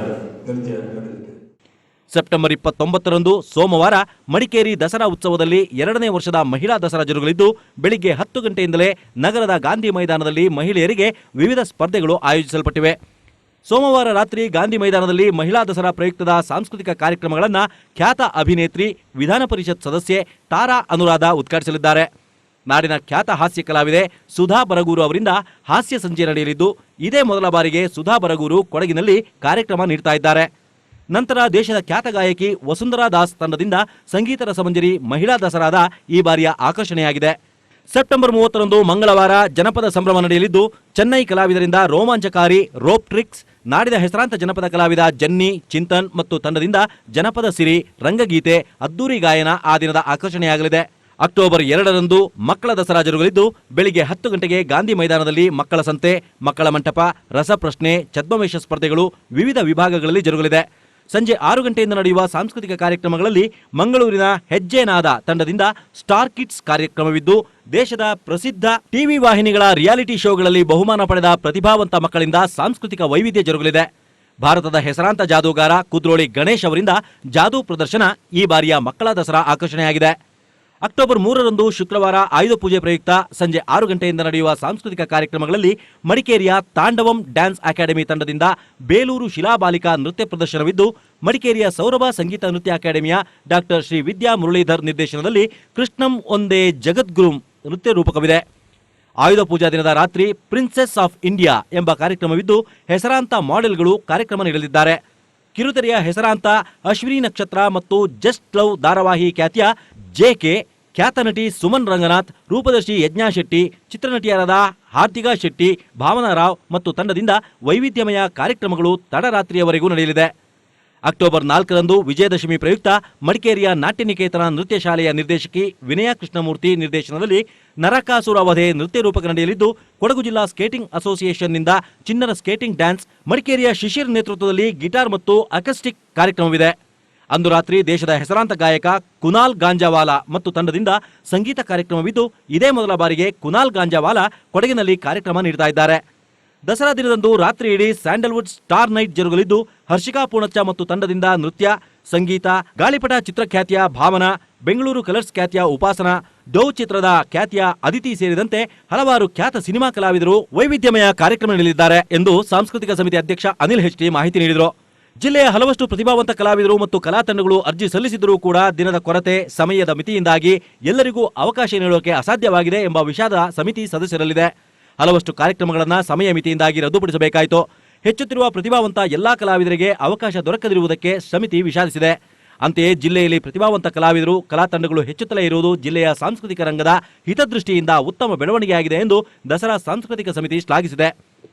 ನೃತ್ಯ ನಡೆಯಲಿದೆ. ಸೆಪ್ಟೆಂಬರ್ 29ರಂದು ಸೋಮವಾರ ಮಡಿಕೇರಿ ದಸರಾ ಉತ್ಸವದಲ್ಲಿ 2ನೇ ವರ್ಷದ ಮಹಿಳಾ ದಸರಾ ಜರುಗಲಿದ್ದು ಬೆಳಿಗ್ಗೆ 10 ಗಂಟೆಯಿಂದಲೇ ನಗರದ ಗಾಂಧಿ ಮೈದಾನದಲ್ಲಿ ಮಹಿಳೆಯರಿಗೆ ವಿವಿಧ ಸ್ಪರ್ಧೆಗಳು ಆಯೋಜಿಸಲ್ಪಟ್ಟಿವೆ. ಸೋಮವಾರ ರಾತ್ರಿ ಗಾಂಧಿ ಮೈದಾನದಲ್ಲಿ ಮಹಿಳಾ ದಸರಾ ಪ್ರಯುಕ್ತದ ಸಾಂಸ್ಕೃತಿಕ ಕಾರ್ಯಕ್ರಮಗಳನ್ನು ಖ್ಯಾತ ಅಭಿನೇತ್ರಿ, ವಿಧಾನ ಪರಿಷತ್ ಸದಸ್ಯೆ ತಾರಾ ಅನುರಾಧ ಉದ್ಘಾಟಿಸಲಿದ್ದಾರೆ. ನಾಡಿನ ಖ್ಯಾತ ಹಾಸ್ಯ ಕಲಾವಿದೆ ಸುಧಾ ಬರಗೂರು ಅವರಿಂದ ಹಾಸ್ಯ ಸಂಜೆ ನಡೆಯಲಿದ್ದು ಇದೇ ಮೊದಲ ಬಾರಿಗೆ ಸುಧಾ ಬರಗೂರು ಕೊಡಗಿನಲ್ಲಿ ಕಾರ್ಯಕ್ರಮ ನೀಡ್ತಾ ಇದ್ದಾರೆ. ನಂತರ ದೇಶದ ಖ್ಯಾತ ಗಾಯಕಿ ವಸುಂಧರಾ ದಾಸ್ ತಂಡದಿಂದ ಸಂಗೀತ ರಸಮಂಜರಿ ಮಹಿಳಾ ದಸರಾದ ಈ ಬಾರಿಯ ಆಕರ್ಷಣೆಯಾಗಿದೆ. ಸೆಪ್ಟೆಂಬರ್ 30ರಂದು ಮಂಗಳವಾರ ಜನಪದ ಸಂಭ್ರಮ ನಡೆಯಲಿದ್ದು ಚೆನ್ನೈ ಕಲಾವಿದರಿಂದ ರೋಮಾಂಚಕಾರಿ ರೋಪ್ ಟ್ರಿಕ್ಸ್, ನಾಡಿನ ಹೆಸರಾಂತ ಜನಪದ ಕಲಾವಿದ ಜನ್ನಿ, ಚಿಂತನ್ ಮತ್ತು ತಂಡದಿಂದ ಜನಪದ ಸಿರಿ, ರಂಗಗೀತೆ, ಅದ್ದೂರಿ ಗಾಯನ ಆ ದಿನದ ಆಕರ್ಷಣೆಯಾಗಲಿದೆ. ಅಕ್ಟೋಬರ್ 2ರಂದು ಮಕ್ಕಳ ದಸರಾ ಜರುಗಲಿದ್ದು ಬೆಳಿಗ್ಗೆ 10 ಗಂಟೆಗೆ ಗಾಂಧಿ ಮೈದಾನದಲ್ಲಿ ಮಕ್ಕಳ ಸಂತೆ, ಮಕ್ಕಳ ಮಂಟಪ, ರಸಪ್ರಶ್ನೆ, ಛದ್ಮವೇಷ ಸ್ಪರ್ಧೆಗಳು ವಿವಿಧ ವಿಭಾಗಗಳಲ್ಲಿ ಜರುಗಲಿದೆ. ಸಂಜೆ 6 ಗಂಟೆಯಿಂದ ನಡೆಯುವ ಸಾಂಸ್ಕೃತಿಕ ಕಾರ್ಯಕ್ರಮಗಳಲ್ಲಿ ಮಂಗಳೂರಿನ ಹೆಜ್ಜೆನಾದ ತಂಡದಿಂದ ಸ್ಟಾರ್ ಕಿಡ್ಸ್ ಕಾರ್ಯಕ್ರಮವಿದ್ದು ದೇಶದ ಪ್ರಸಿದ್ಧ ಟಿವಿ ವಾಹಿನಿಗಳ ರಿಯಾಲಿಟಿ ಶೋಗಳಲ್ಲಿ ಬಹುಮಾನ ಪಡೆದ ಪ್ರತಿಭಾವಂತ ಮಕ್ಕಳಿಂದ ಸಾಂಸ್ಕೃತಿಕ ವೈವಿಧ್ಯ ಜರುಗಲಿದೆ. ಭಾರತದ ಹೆಸರಾಂತ ಜಾದೂಗಾರ ಕುದ್ರೋಳಿ ಗಣೇಶ್ ಅವರಿಂದ ಜಾದೂ ಪ್ರದರ್ಶನ ಈ ಬಾರಿಯ ಮಕ್ಕಳ ದಸರಾ ಆಕರ್ಷಣೆಯಾಗಿದೆ. ಅಕ್ಟೋಬರ್ 3ರಂದು ಶುಕ್ರವಾರ ಆಯುಧ ಪೂಜೆ ಪ್ರಯುಕ್ತ ಸಂಜೆ 6 ಗಂಟೆಯಿಂದ ನಡೆಯುವ ಸಾಂಸ್ಕೃತಿಕ ಕಾರ್ಯಕ್ರಮಗಳಲ್ಲಿ ಮಡಿಕೇರಿಯ ತಾಂಡವಂ ಡ್ಯಾನ್ಸ್ ಅಕಾಡೆಮಿ ತಂಡದಿಂದ ಬೇಲೂರು ಶಿಲಾಬಾಲಿಕಾ ನೃತ್ಯ ಪ್ರದರ್ಶನವಿದ್ದು, ಮಡಿಕೇರಿಯ ಸೌರಭ ಸಂಗೀತ ನೃತ್ಯ ಅಕಾಡೆಮಿಯ ಡಾಕ್ಟರ್ ಶ್ರೀ ವಿದ್ಯಾ ಮುರಳೀಧರ್ ನಿರ್ದೇಶನದಲ್ಲಿ ಕೃಷ್ಣಂ ಒಂದೇ ಜಗದ್ಗುರುಂ ನೃತ್ಯ ರೂಪಕವಿದೆ. ಆಯುಧ ಪೂಜಾ ದಿನದ ರಾತ್ರಿ ಪ್ರಿನ್ಸೆಸ್ ಆಫ್ ಇಂಡಿಯಾ ಎಂಬ ಕಾರ್ಯಕ್ರಮವಿದ್ದು ಹೆಸರಾಂತ ಮಾಡೆಲ್ಗಳು ಕಾರ್ಯಕ್ರಮ ನೀಡಲಿದ್ದಾರೆ. ಕಿರುತೆರೆಯ ಹೆಸರಾಂತ ಅಶ್ವಿನಿ ನಕ್ಷತ್ರ ಮತ್ತು ಜಸ್ಟ್ ಲವ್ ಧಾರಾವಾಹಿ ಖ್ಯಾತಿಯ ಜೆಕೆ, ಖ್ಯಾತ ನಟಿ ಸುಮನ್ ರಂಗನಾಥ್, ರೂಪದರ್ಶಿ ಯಜ್ಞಾ ಶೆಟ್ಟಿ, ಚಿತ್ರನಟಿಯರಾದ ಹಾರ್ದಿಕಾ ಶೆಟ್ಟಿ, ಭಾವನಾ ರಾವ್ ಮತ್ತು ತಂಡದಿಂದ ವೈವಿಧ್ಯಮಯ ಕಾರ್ಯಕ್ರಮಗಳು ತಡರಾತ್ರಿಯವರೆಗೂ ನಡೆಯಲಿದೆ. ಅಕ್ಟೋಬರ್ 4ರಂದು ವಿಜಯದಶಮಿ ಪ್ರಯುಕ್ತ ಮಡಿಕೇರಿಯ ನಾಟ್ಯನಿಕೇತನ ನೃತ್ಯ ಶಾಲೆಯ ನಿರ್ದೇಶಕಿ ವಿನಯ ಕೃಷ್ಣಮೂರ್ತಿ ನಿರ್ದೇಶನದಲ್ಲಿ ನರಕಾಸುರ ವಧೆ ನೃತ್ಯ ರೂಪಕ ನಡೆಯಲಿದ್ದು, ಕೊಡಗು ಜಿಲ್ಲಾ ಸ್ಕೇಟಿಂಗ್ ಅಸೋಸಿಯೇಷನ್ನಿಂದ ಚಿನ್ನರ ಸ್ಕೇಟಿಂಗ್ ಡ್ಯಾನ್ಸ್, ಮಡಿಕೇರಿಯ ಶಿಶಿರ್ ನೇತೃತ್ವದಲ್ಲಿ ಗಿಟಾರ್ ಮತ್ತು ಅಕಸ್ಟಿಕ್ ಕಾರ್ಯಕ್ರಮವಿದೆ. ಅಂದು ರಾತ್ರಿ ದೇಶದ ಹೆಸರಾಂತ ಗಾಯಕ ಕುನಾಲ್ ಗಾಂಜಾವಾಲಾ ಮತ್ತು ತಂಡದಿಂದ ಸಂಗೀತ ಕಾರ್ಯಕ್ರಮವಿದ್ದು, ಇದೇ ಮೊದಲ ಬಾರಿಗೆ ಕುನಾಲ್ ಗಾಂಜಾವಾಲಾ ಕೊಡಗಿನಲ್ಲಿ ಕಾರ್ಯಕ್ರಮ ನೀಡುತ್ತಾ ಇದ್ದಾರೆ. ದಸರಾ ದಿನದಂದು ರಾತ್ರಿ ಇಡೀ ಸ್ಯಾಂಡಲ್ವುಡ್ ಸ್ಟಾರ್ ನೈಟ್ ಜರುಗಲಿದ್ದು, ಹರ್ಷಿಕಾ ಪೂಣಚ್ಚ ಮತ್ತು ತಂಡದಿಂದ ನೃತ್ಯ, ಸಂಗೀತ, ಗಾಳಿಪಟ ಚಿತ್ರಖ್ಯಾತಿಯ ಭಾವನಾ, ಬೆಂಗಳೂರು ಕಲರ್ಸ್ ಖ್ಯಾತಿಯ ಉಪಾಸನಾ, ಡೌ ಚಿತ್ರದ ಖ್ಯಾತಿಯ ಅದಿತಿ ಸೇರಿದಂತೆ ಹಲವಾರು ಖ್ಯಾತ ಸಿನಿಮಾ ಕಲಾವಿದರು ವೈವಿಧ್ಯಮಯ ಕಾರ್ಯಕ್ರಮ ನೀಡಲಿದ್ದಾರೆ ಎಂದು ಸಾಂಸ್ಕೃತಿಕ ಸಮಿತಿ ಅಧ್ಯಕ್ಷ ಅನಿಲ್ ಹೆಚ್ಟಿ ಮಾಹಿತಿ ನೀಡಿದರು. ಜಿಲ್ಲೆಯ ಹಲವಷ್ಟು ಪ್ರತಿಭಾವಂತ ಕಲಾವಿದರು ಮತ್ತು ಕಲಾ ತಂಡಗಳು ಅರ್ಜಿ ಸಲ್ಲಿಸಿದರೂ ಕೂಡ ದಿನದ ಕೊರತೆ, ಸಮಯದ ಮಿತಿಯಿಂದಾಗಿ ಎಲ್ಲರಿಗೂ ಅವಕಾಶ ನೀಡೋಕೆ ಅಸಾಧ್ಯವಾಗಿದೆ ಎಂಬ ವಿಷಾದ ಸಮಿತಿ ಸದಸ್ಯರಲ್ಲಿದೆ. ಹಲವಷ್ಟು ಕಾರ್ಯಕ್ರಮಗಳನ್ನು ಸಮಯ ಮಿತಿಯಿಂದಾಗಿ ರದ್ದುಪಡಿಸಬೇಕಾಯಿತು. ಹೆಚ್ಚುತ್ತಿರುವ ಪ್ರತಿಭಾವಂತ ಎಲ್ಲಾ ಕಲಾವಿದರಿಗೆ ಅವಕಾಶ ದೊರಕದಿರುವುದಕ್ಕೆ ಸಮಿತಿ ವಿಷಾದಿಸಿದೆ. ಅಂತೆಯೇ ಜಿಲ್ಲೆಯಲ್ಲಿ ಪ್ರತಿಭಾವಂತ ಕಲಾವಿದರು, ಕಲಾ ತಂಡಗಳು ಹೆಚ್ಚುತ್ತಲೇ ಇರುವುದು ಜಿಲ್ಲೆಯ ಸಾಂಸ್ಕೃತಿಕ ರಂಗದ ಹಿತದೃಷ್ಟಿಯಿಂದ ಉತ್ತಮ ಬೆಳವಣಿಗೆಯಾಗಿದೆ ಎಂದು ದಸರಾ ಸಾಂಸ್ಕೃತಿಕ ಸಮಿತಿ ಶ್ಲಾಘಿಸಿದೆ.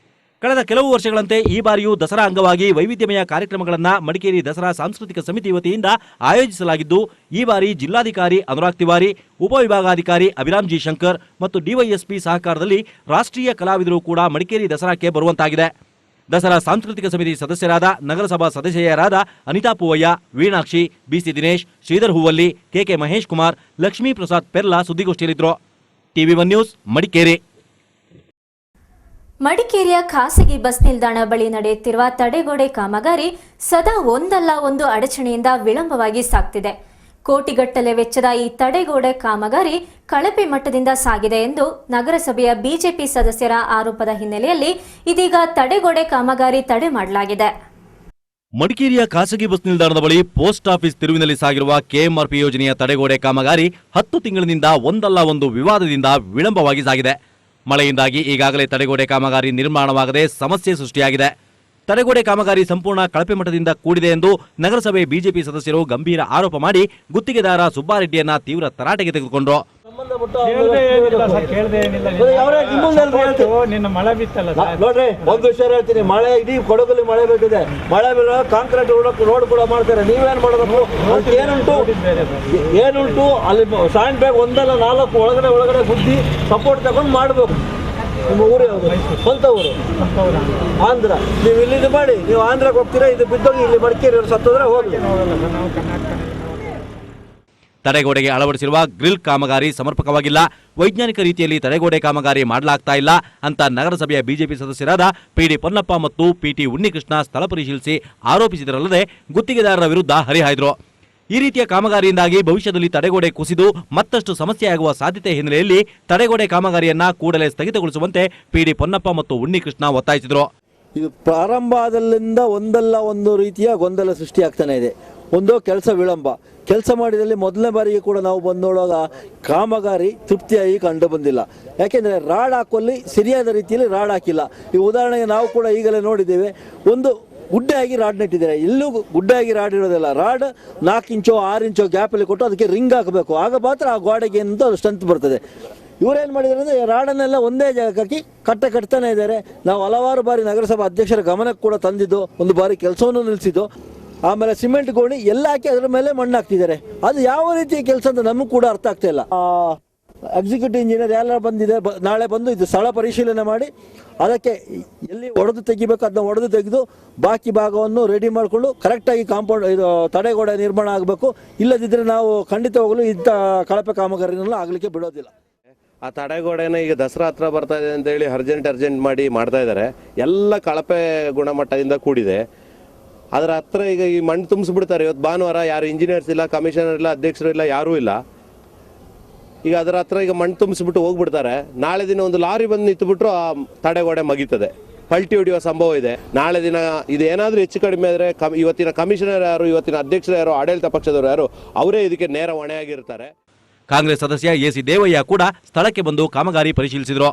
ಕಳೆದ ಕೆಲವು ವರ್ಷಗಳಂತೆ ಈ ಬಾರಿಯೂ ದಸರಾ ಅಂಗವಾಗಿ ವೈವಿಧ್ಯಮಯ ಕಾರ್ಯಕ್ರಮಗಳನ್ನು ಮಡಿಕೇರಿ ದಸರಾ ಸಾಂಸ್ಕೃತಿಕ ಸಮಿತಿ ವತಿಯಿಂದ ಆಯೋಜಿಸಲಾಗಿದ್ದು, ಈ ಬಾರಿ ಜಿಲ್ಲಾಧಿಕಾರಿ ಅನುರಾಗ್ ತಿವಾರಿ, ಉಪವಿಭಾಗಾಧಿಕಾರಿ ಅಭಿರಾಮ್ ಜಿ ಶಂಕರ್ ಮತ್ತು ಡಿವೈಎಸ್ಪಿ ಸಹಕಾರದಲ್ಲಿ ರಾಷ್ಟ್ರೀಯ ಕಲಾವಿದರು ಕೂಡ ಮಡಿಕೇರಿ ದಸರಾಕ್ಕೆ ಬರುವಂತಾಗಿದೆ. ದಸರಾ ಸಾಂಸ್ಕೃತಿಕ ಸಮಿತಿ ಸದಸ್ಯರಾದ ನಗರಸಭಾ ಸದಸ್ಯರಾದ ಅನಿತಾ ಪೂವಯ್ಯ, ವೀಣಾಕ್ಷಿ, ಬಿಸಿ ದಿನೇಶ್, ಶ್ರೀಧರ್ ಹೂವಲ್ಲಿ, ಕೆಕೆ ಮಹೇಶ್ ಕುಮಾರ್, ಲಕ್ಷ್ಮೀ ಪ್ರಸಾದ್ ಪೆರ್ಲಾ ಸುದ್ದಿಗೋಷ್ಠಿಯಲ್ಲಿದ್ದರು. ಟಿವಿ1 ನ್ಯೂಸ್ ಮಡಿಕೇರಿ. ಮಡಿಕೇರಿಯ ಖಾಸಗಿ ಬಸ್ ನಿಲ್ದಾಣ ಬಳಿ ನಡೆಯುತ್ತಿರುವ ತಡೆಗೋಡೆ ಕಾಮಗಾರಿ ಸದಾ ಒಂದಲ್ಲ ಒಂದು ಅಡಚಣೆಯಿಂದ ವಿಳಂಬವಾಗಿ ಸಾಗ್ತಿದೆ. ಕೋಟಿಗಟ್ಟಲೆ ವೆಚ್ಚದ ಈ ತಡೆಗೋಡೆ ಕಾಮಗಾರಿ ಕಳಪೆ ಮಟ್ಟದಿಂದ ಸಾಗಿದೆ ಎಂದು ನಗರಸಭೆಯ ಬಿಜೆಪಿ ಸದಸ್ಯರ ಆರೋಪದ ಹಿನ್ನೆಲೆಯಲ್ಲಿ ಇದೀಗ ತಡೆಗೋಡೆ ಕಾಮಗಾರಿ ತಡೆ ಮಾಡಲಾಗಿದೆ. ಮಡಿಕೇರಿಯ ಖಾಸಗಿ ಬಸ್ ನಿಲ್ದಾಣದ ಬಳಿ ಪೋಸ್ಟ್ ಆಫೀಸ್ ತಿರುವಿನಲ್ಲಿ ಸಾಗಿರುವ ಕೆಎಂಆರ್ಪಿ ಯೋಜನೆಯ ತಡೆಗೋಡೆ ಕಾಮಗಾರಿ 10 ತಿಂಗಳಿನಿಂದ ಒಂದಲ್ಲ ಒಂದು ವಿವಾದದಿಂದ ವಿಳಂಬವಾಗಿ ಸಾಗಿದೆ. ಮಳೆಯಿಂದಾಗಿ ಈಗಾಗಲೇ ತಡೆಗೋಡೆ ಕಾಮಗಾರಿ ನಿರ್ಮಾಣವಾಗದೆ ಸಮಸ್ಯೆ ಸೃಷ್ಟಿಯಾಗಿದೆ. ತಡೆಗೋಡೆ ಕಾಮಗಾರಿ ಸಂಪೂರ್ಣ ಕಳಪೆ ಮಟ್ಟದಿಂದ ಕೂಡಿದೆ ಎಂದು ನಗರಸಭೆ ಬಿಜೆಪಿ ಸದಸ್ಯರು ಗಂಭೀರ ಆರೋಪ ಮಾಡಿ ಗುತ್ತಿಗೆದಾರ ಸುಬ್ಬಾರೆಡ್ಡಿಯನ್ನ ತೀವ್ರ ತರಾಟೆಗೆ ತೆಗೆದುಕೊಂಡರು. ನೋಡ್ರಿ, ಒಂದು ವಿಷಯ ಹೇಳ್ತೀನಿ, ಮಳೆ ಇಡೀ ಕೊಡಗಲ್ಲಿ ಮಳೆ ಬೇಕಿದೆ. ಮಳೆ ಬೀಳೋ ಕಾಂಕ್ರೀಟ್ ರೋಡ್ ಕೂಡ ಮಾಡ್ತಾರೆ. ನೀವೇನ್ ಮಾಡೋದು? ಏನುಂಟು ಅಲ್ಲಿ ಸಾಯಂ ಬೇಗ ಒಂದಲ್ಲ 4 ಒಳಗಡೆ ಬುದ್ಧಿ ಸಪೋರ್ಟ್ ತಗೊಂಡು ಮಾಡ್ಬೇಕು. ನಿಮ್ಮ ಊರು ಯಾವುದು? ಸ್ವಂತ ಊರು ಆಂಧ್ರ. ನೀವು ಇಲ್ಲಿಂದ ಮಾಡಿ, ನೀವು ಆಂಧ್ರಕ್ಕೆ ಹೋಗ್ತೀರಾ, ಇದು ಬಿದ್ದೋಗಿ ಇಲ್ಲಿ ಮಡಿಕೇರಿ ಸತ್ತೋದ್ರೆ ಹೋಗಿ. ತಡೆಗೋಡೆಗೆ ಅಳವಡಿಸಿರುವ ಗ್ರಿಲ್ ಕಾಮಗಾರಿ ಸಮರ್ಪಕವಾಗಿಲ್ಲ, ವೈಜ್ಞಾನಿಕ ರೀತಿಯಲ್ಲಿ ತಡೆಗೋಡೆ ಕಾಮಗಾರಿ ಮಾಡಲಾಗ್ತಾ ಇಲ್ಲ ಅಂತ ನಗರಸಭೆಯ ಬಿಜೆಪಿ ಸದಸ್ಯರಾದ ಪಿಡಿ ಪೊನ್ನಪ್ಪ ಮತ್ತು ಪಿಟಿ ಉನ್ನಿಕೃಷ್ಣ ಸ್ಥಳ ಪರಿಶೀಲಿಸಿ ಆರೋಪಿಸಿದರಲ್ಲದೆ ಗುತ್ತಿಗೆದಾರರ ವಿರುದ್ಧ ಹರಿಹಾಯ್ದರು. ಈ ರೀತಿಯ ಕಾಮಗಾರಿಯಿಂದಾಗಿ ಭವಿಷ್ಯದಲ್ಲಿ ತಡೆಗೋಡೆ ಕುಸಿದು ಮತ್ತಷ್ಟು ಸಮಸ್ಯೆಯಾಗುವ ಸಾಧ್ಯತೆ ಹಿನ್ನೆಲೆಯಲ್ಲಿ ತಡೆಗೋಡೆ ಕಾಮಗಾರಿಯನ್ನ ಕೂಡಲೇ ಸ್ಥಗಿತಗೊಳಿಸುವಂತೆ ಪಿಡಿ ಪೊನ್ನಪ್ಪ ಮತ್ತು ಉನ್ನಿಕೃಷ್ಣ ಒತ್ತಾಯಿಸಿದರು. ಇದು ಪ್ರಾರಂಭದಲ್ಲಿಂದ ಒಂದಲ್ಲ ಒಂದು ರೀತಿಯ ಗೊಂದಲ ಸೃಷ್ಟಿಯಾಗ್ತಾನೆ ಇದೆ. ಒಂದು ಕೆಲಸ ವಿಳಂಬ. ಕೆಲಸ ಮಾಡಿದಲ್ಲಿ ಮೊದಲನೇ ಬಾರಿಗೆ ಕೂಡ ನಾವು ಬಂದು ನೋಡುವಾಗ ಕಾಮಗಾರಿ ತೃಪ್ತಿಯಾಗಿ ಕಂಡು ಬಂದಿಲ್ಲ. ಯಾಕೆಂದರೆ ರಾಡ್ ಹಾಕುವಲ್ಲಿ ಸರಿಯಾದ ರೀತಿಯಲ್ಲಿ ರಾಡ್ ಹಾಕಿಲ್ಲ. ಈ ಉದಾಹರಣೆಗೆ ನಾವು ಕೂಡ ಈಗಲೇ ನೋಡಿದ್ದೇವೆ, ಒಂದು ಗುಡ್ಡೆಯಾಗಿ ರಾಡ್ ನೆಟ್ಟಿದ್ದಾರೆ. ಎಲ್ಲೂ ಗುಡ್ಡೆಯಾಗಿ ರಾಡ್ ಇರೋದಿಲ್ಲ. ರಾಡ್ 4 ಇಂಚೋ 6 ಇಂಚೋ ಗ್ಯಾಪಲ್ಲಿ ಕೊಟ್ಟು ಅದಕ್ಕೆ ರಿಂಗ್ ಹಾಕಬೇಕು. ಆಗ ಮಾತ್ರ ಆ ಗೋಡೆಗೆ ಅಂತ ಸ್ಟ್ರೆಂತ್ ಬರ್ತದೆ. ಇವರೇನು ಮಾಡಿದ್ದಾರೆ ಅಂದರೆ ರಾಡನ್ನೆಲ್ಲ ಒಂದೇ ಜಾಗಕ್ಕೆ ಹಾಕಿ ಕಟ್ತಾನೆ ಇದ್ದಾರೆ. ನಾವು ಹಲವಾರು ಬಾರಿ ನಗರಸಭಾ ಅಧ್ಯಕ್ಷರ ಗಮನಕ್ಕೆ ಕೂಡ ತಂದಿದ್ದು, ಒಂದು ಬಾರಿ ಕೆಲಸವನ್ನು ನಿಲ್ಲಿಸಿದ್ದು. ಆಮೇಲೆ ಸಿಮೆಂಟ್ ಗೋಣಿ ಎಲ್ಲ ಹಾಕಿ ಅದರ ಮೇಲೆ ಮಣ್ಣು ಹಾಕ್ತಿದ್ದಾರೆ. ಅದು ಯಾವ ರೀತಿಯ ಕೆಲಸ ಅಂತ ನಮಗೂ ಕೂಡ ಅರ್ಥ ಆಗ್ತಾ ಇಲ್ಲ. ಎಕ್ಸಿಕ್ಯೂಟಿವ್ ಇಂಜಿನಿಯರ್ ಎಲ್ಲ ಬಂದಿದೆ, ನಾಳೆ ಬಂದು ಇದು ಸ್ಥಳ ಪರಿಶೀಲನೆ ಮಾಡಿ ಅದಕ್ಕೆ ಎಲ್ಲಿ ಒಡೆದು ತೆಗಿಬೇಕು ಅದನ್ನ ಒಡೆದು ತೆಗೆದು ಬಾಕಿ ಭಾಗವನ್ನು ರೆಡಿ ಮಾಡಿಕೊಂಡು ಕರೆಕ್ಟಾಗಿ ಕಾಂಪೌಂಡ್ ಇದು ತಡೆಗೋಡೆ ನಿರ್ಮಾಣ ಆಗಬೇಕು. ಇಲ್ಲದಿದ್ದರೆ ನಾವು ಖಂಡಿತವಾಗಲೂ ಇಂಥ ಕಳಪೆ ಕಾಮಗಾರಿನೆಲ್ಲ ಆಗಲಿಕ್ಕೆ ಬಿಡೋದಿಲ್ಲ. ಆ ತಡೆಗೋಡೆನ ಈಗ ದಸರಾ ಹತ್ರ ಬರ್ತಾ ಇದೆ ಅಂತೇಳಿ ಅರ್ಜೆಂಟ್ ಮಾಡಿ ಮಾಡ್ತಾ ಇದ್ದಾರೆ. ಎಲ್ಲ ಕಳಪೆ ಗುಣಮಟ್ಟದಿಂದ ಕೂಡಿದೆ. ಅದರ ಹತ್ರ ಈಗ ಈ ಮಣ್ಣು ತುಂಬಿಸ್ಬಿಡ್ತಾರೆ. ಇವತ್ತು ಭಾನುವಾರ ಯಾರು ಇಂಜಿನಿಯರ್ಸ್ ಇಲ್ಲ, ಕಮಿಷನರ್ ಇಲ್ಲ, ಅಧ್ಯಕ್ಷರು ಇಲ್ಲ, ಯಾರೂ ಇಲ್ಲ. ಈಗ ಅದರ ಹತ್ರ ಈಗ ಮಣ್ಣು ತುಂಬಿಸ್ಬಿಟ್ಟು ಹೋಗ್ಬಿಡ್ತಾರೆ. ನಾಳೆ ದಿನ ಒಂದು ಲಾರಿ ಬಂದು ನಿಂತುಬಿಟ್ರು ಆ ತಡೆಗೋಡೆ ಮಗೀತದೆ, ಪಲ್ಟಿ ಹೊಡೆಯುವ ಸಂಭವ ಇದೆ. ನಾಳೆ ದಿನ ಇದೇನಾದರೂ ಹೆಚ್ಚು ಕಡಿಮೆ ಆದರೆ ಇವತ್ತಿನ ಕಮಿಷನರ್ ಯಾರು, ಇವತ್ತಿನ ಅಧ್ಯಕ್ಷರು ಯಾರು, ಆಡಳಿತ ಪಕ್ಷದವರು ಯಾರು, ಅವರೇ ಇದಕ್ಕೆ ನೇರ ಹೊಣೆಯಾಗಿರ್ತಾರೆ. ಕಾಂಗ್ರೆಸ್ ಸದಸ್ಯ ಎಸಿ ದೇವಯ್ಯ ಕೂಡ ಸ್ಥಳಕ್ಕೆ ಬಂದು ಕಾಮಗಾರಿ ಪರಿಶೀಲಿಸಿದರು.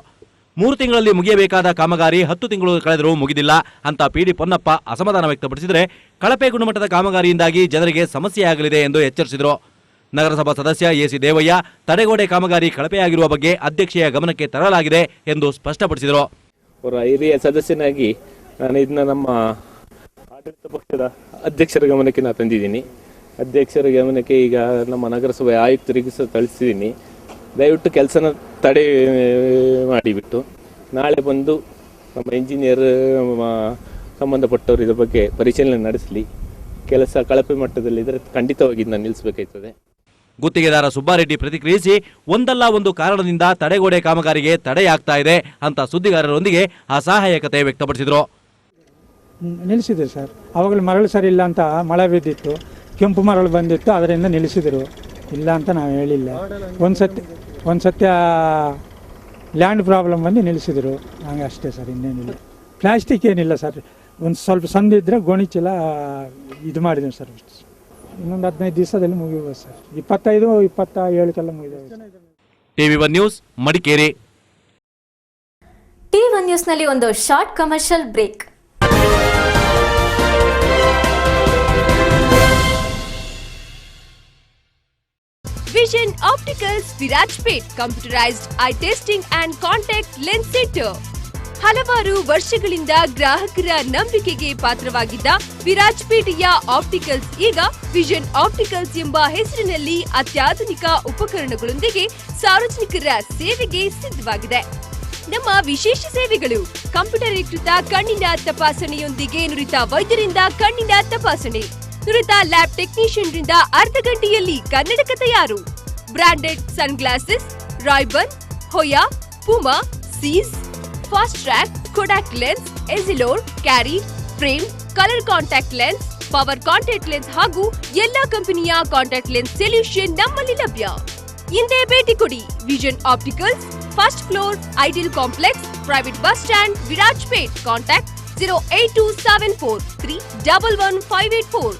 3 ತಿಂಗಳಲ್ಲಿ ಮುಗಿಯಬೇಕಾದ ಕಾಮಗಾರಿ 10 ತಿಂಗಳು ಕಳೆದರೂ ಮುಗಿದಿಲ್ಲ ಅಂತ ಪಿಡಿ ಪೊನ್ನಪ್ಪ ಅಸಮಾಧಾನ ವ್ಯಕ್ತಪಡಿಸಿದರೆ, ಕಳಪೆ ಗುಣಮಟ್ಟದ ಕಾಮಗಾರಿಯಿಂದಾಗಿ ಜನರಿಗೆ ಸಮಸ್ಯೆಯಾಗಲಿದೆ ಎಂದು ಎಚ್ಚರಿಸಿದರು. ನಗರಸಭಾ ಸದಸ್ಯ ಎಸಿ ದೇವಯ್ಯ ತಡೆಗೋಡೆ ಕಾಮಗಾರಿ ಕಳಪೆಯಾಗಿರುವ ಬಗ್ಗೆ ಅಧ್ಯಕ್ಷೆಯ ಗಮನಕ್ಕೆ ತರಲಾಗಿದೆ ಎಂದು ಸ್ಪಷ್ಟಪಡಿಸಿದರು. ಹಿರಿಯ ಸದಸ್ಯನಾಗಿ ನಾನು ಇದನ್ನ ನಮ್ಮ ಆಡಳಿತ ಪಕ್ಷದ ಅಧ್ಯಕ್ಷರ ಗಮನಕ್ಕೆ ನಾನು ತಂದಿದ್ದೀನಿ. ಅಧ್ಯಕ್ಷರ ಗಮನಕ್ಕೆ ಈಗ ನಮ್ಮ ನಗರಸಭೆ ಆಯುಕ್ತರಿಗೆ ಸಹ ತಿಳಿಸಿದ್ದೀನಿ. ದಯವಿಟ್ಟು ಕೆಲಸನ ತಡೆ ಮಾಡಿಬಿಟ್ಟು ನಾಳೆ ಬಂದು ನಮ್ಮ ಇಂಜಿನಿಯರ್ ಸಂಬಂಧಪಟ್ಟವರು ಇದರ ಬಗ್ಗೆ ಪರಿಶೀಲನೆ ನಡೆಸಲಿ. ಕೆಲಸ ಕಳಪೆ ಮಟ್ಟದಲ್ಲಿದ್ದರೆ ಖಂಡಿತವಾಗಿ ಇದನ್ನು ನಿಲ್ಲಿಸಬೇಕಾಗ್ತದೆ. ಗುತ್ತಿಗೆದಾರ ಸುಬ್ಬಾರೆಡ್ಡಿ ಪ್ರತಿಕ್ರಿಯಿಸಿ, ಒಂದಲ್ಲ ಒಂದು ಕಾರಣದಿಂದ ತಡೆಗೋಡೆ ಕಾಮಗಾರಿಗೆ ತಡೆಯಾಗ್ತಾ ಇದೆ ಅಂತ ಸುದ್ದಿಗಾರರೊಂದಿಗೆ ಅಸಹಾಯಕತೆ ವ್ಯಕ್ತಪಡಿಸಿದರು. ನಿಲ್ಲಿಸಿದ್ರು ಸರ್, ಅವಾಗಲೂ ಮರಳು ಸರಿ ಇಲ್ಲ ಅಂತ ಮಳೆ ಬಿದ್ದಿತ್ತು, ಕೆಂಪು ಮರಳು ಬಂದಿತ್ತು, ಅದರಿಂದ ನಿಲ್ಲಿಸಿದರು. ಇಲ್ಲ ಅಂತ ನಾವು ಹೇಳಿಲ್ಲ. ಒಂದು ಸತ್ಯ ಲ್ಯಾಂಡ್ ಪ್ರಾಬ್ಲಮ್ ಬಂದು ನಿಲ್ಲಿಸಿದರು, ಹಂಗೆ ಅಷ್ಟೇ ಸರ್, ಇನ್ನೇನಿಲ್ಲ. ಪ್ಲಾಸ್ಟಿಕ್ ಏನಿಲ್ಲ ಸರ್, ಒಂದು ಸ್ವಲ್ಪ ಸಂದಿದ್ರೆ ಗೋಣಿಚೀಲ ಇದು ಮಾಡಿದ್ದೀವಿ ಸರ್. ಇನ್ನೊಂದು 15 ದಿವಸದಲ್ಲಿ ಮುಗಿಬೋದು ಸರ್. 25-27 ಮುಗಿದೇವೆ. TV1 news Madikeri. TV1 ನ್ಯೂಸ್ನಲ್ಲಿ ಒಂದು short commercial break. Vision Opticals Virajpet Computerized Eye Testing and Contact Lens Center. ಹಲವಾರು ವರ್ಷಗಳಿಂದ ಗ್ರಾಹಕರ ನಂಬಿಕೆಗೆ ಪಾತ್ರವಾಗಿದ್ದ ವಿರಾಜ್ಪೇಟೆಯ ಆಪ್ಟಿಕಲ್ಸ್ ಈಗ ವಿಷನ್ ಆಪ್ಟಿಕಲ್ಸ್ ಎಂಬ ಹೆಸರಿನಲ್ಲಿ ಅತ್ಯಾಧುನಿಕ ಉಪಕರಣಗಳೊಂದಿಗೆ ಸಾರ್ವಜನಿಕರ ಸೇವೆಗೆ ಸಿದ್ಧವಾಗಿದೆ. ನಮ್ಮ ವಿಶೇಷ ಸೇವೆಗಳು: ಕಂಪ್ಯೂಟರೀಕೃತ ಕಣ್ಣಿನ ತಪಾಸಣೆಯೊಂದಿಗೆ ನುರಿತ ವೈದ್ಯರಿಂದ ಕಣ್ಣಿನ ತಪಾಸಣೆ, ನುರಿತ ಲ್ಯಾಬ್ ಟೆಕ್ನಿಷಿಯನ್ರಿಂದ ಅರ್ಧ ಗಂಟೆಯಲ್ಲಿ ಕನ್ನಡಕ ತಯಾರು, branded sunglasses, Ray Ban, Hoya, Puma, Zeiss, Fastrack, Kodak lens, Essilor, ಕ್ಯಾರಿ, frame, colour contact lens, power contact lens ಹಾಗೂ ಎಲ್ಲಾ ಕಂಪನಿಯ ಕಾಂಟ್ಯಾಕ್ಟ್ ಲೆನ್ಸ್ ಸೊಲ್ಯೂಷನ್ ನಮ್ಮಲ್ಲಿ ಲಭ್ಯ. ಹಿಂದೆ ಭೇಟಿ ಕೊಡಿ. Vision opticals, first floor, ideal complex, private bus stand, Virajpet. Contact 08274311584,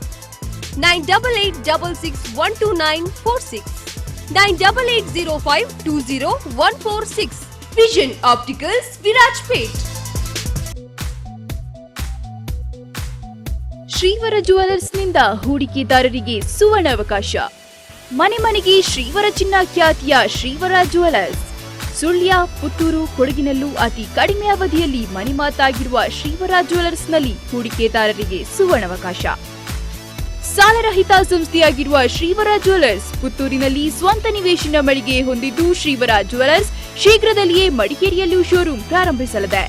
9886612946, 9880520146. Vision opticals Virajpet. Shrivara ಜುವೆಲರ್ಸ್ನಿಂದ ಹೂಡಿಕೆದಾರರಿಗೆ ಸುವರ್ಣಾವಕಾಶ. ಮನೆ ಮನೆಗೆ ಶ್ರೀವರ ಚಿನ್ನ ಖ್ಯಾತಿಯ ಶ್ರೀವರ ಜುವೆಲರ್ಸ್. ಸುಳ್ಯ, ಪುತ್ತೂರು, ಕೊಡಗಿನಲ್ಲೂ ಅತಿ ಕಡಿಮೆ ಅವಧಿಯಲ್ಲಿ ಮನೆ ಮಾತಾಗಿರುವ ಶ್ರೀವರ ಜುವೆಲರ್ಸ್ನಲ್ಲಿ ಹೂಡಿಕೆದಾರರಿಗೆ ಸುವರ್ಣಾವಕಾಶ. ಸಾಲರಹಿತ ಸಂಸ್ಥೆಯಾಗಿರುವ ಶ್ರೀವರ ಜುವೆಲರ್ಸ್ ಪುತ್ತೂರಿನಲ್ಲಿ ಸ್ವಂತ ನಿವೇಶನ ಮಳಿಗೆ ಹೊಂದಿದ್ದು, ಶ್ರೀವರ ಜುವೆಲರ್ಸ್ ಶೀಘ್ರದಲ್ಲಿಯೇ ಮಡಿಕೇರಿಯಲ್ಲೂ ಶೋರೂಮ್ ಪ್ರಾರಂಭಿಸಲಿದೆ.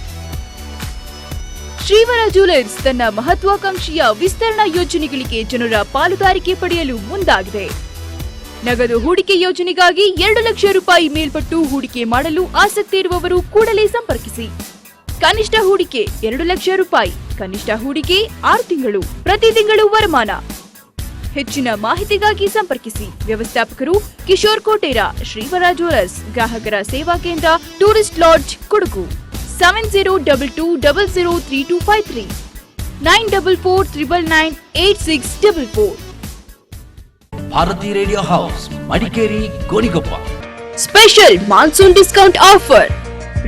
ಶ್ರೀವರ ಜುವೆಲರ್ಸ್ ತನ್ನ ಮಹತ್ವಾಕಾಂಕ್ಷೆಯ ವಿಸ್ತರಣಾ ಯೋಜನೆಗಳಿಗೆ ಜನರ ಪಾಲುದಾರಿಕೆ ಪಡೆಯಲು ಮುಂದಾಗಿದೆ. ನಗದು ಹೂಡಿಕೆ ಯೋಜನೆಗಾಗಿ 2 ಲಕ್ಷ ರೂಪಾಯಿ ಮೇಲ್ಪಟ್ಟು ಹೂಡಿಕೆ ಮಾಡಲು ಆಸಕ್ತಿ ಇರುವವರು ಕೂಡಲೇ ಸಂಪರ್ಕಿಸಿ. ಕನಿಷ್ಠ ಹೂಡಿಕೆ 2 ಲಕ್ಷ ರೂಪಾಯಿ, ಕನಿಷ್ಠ ಹೂಡಿಕೆ 6 ತಿಂಗಳು, ಪ್ರತಿ ತಿಂಗಳು ವರಮಾನ. ಹೆಚ್ಚಿನ ಮಾಹಿತಿಗಾಗಿ ಸಂಪರ್ಕಿಸಿ. ವ್ಯವಸ್ಥಾಪಕರು ಕಿಶೋರ್ ಕೋಟೇರ, ಶ್ರೀವರ ಜುವೆಲರ್ಸ್, ಗ್ರಾಹಕರ ಸೇವಾ ಕೇಂದ್ರ, tourist lodge, Kodagu. 7022003253, 9449998644. Bharati radio house Madikeri Gonikoppa. Special monsoon discount offer.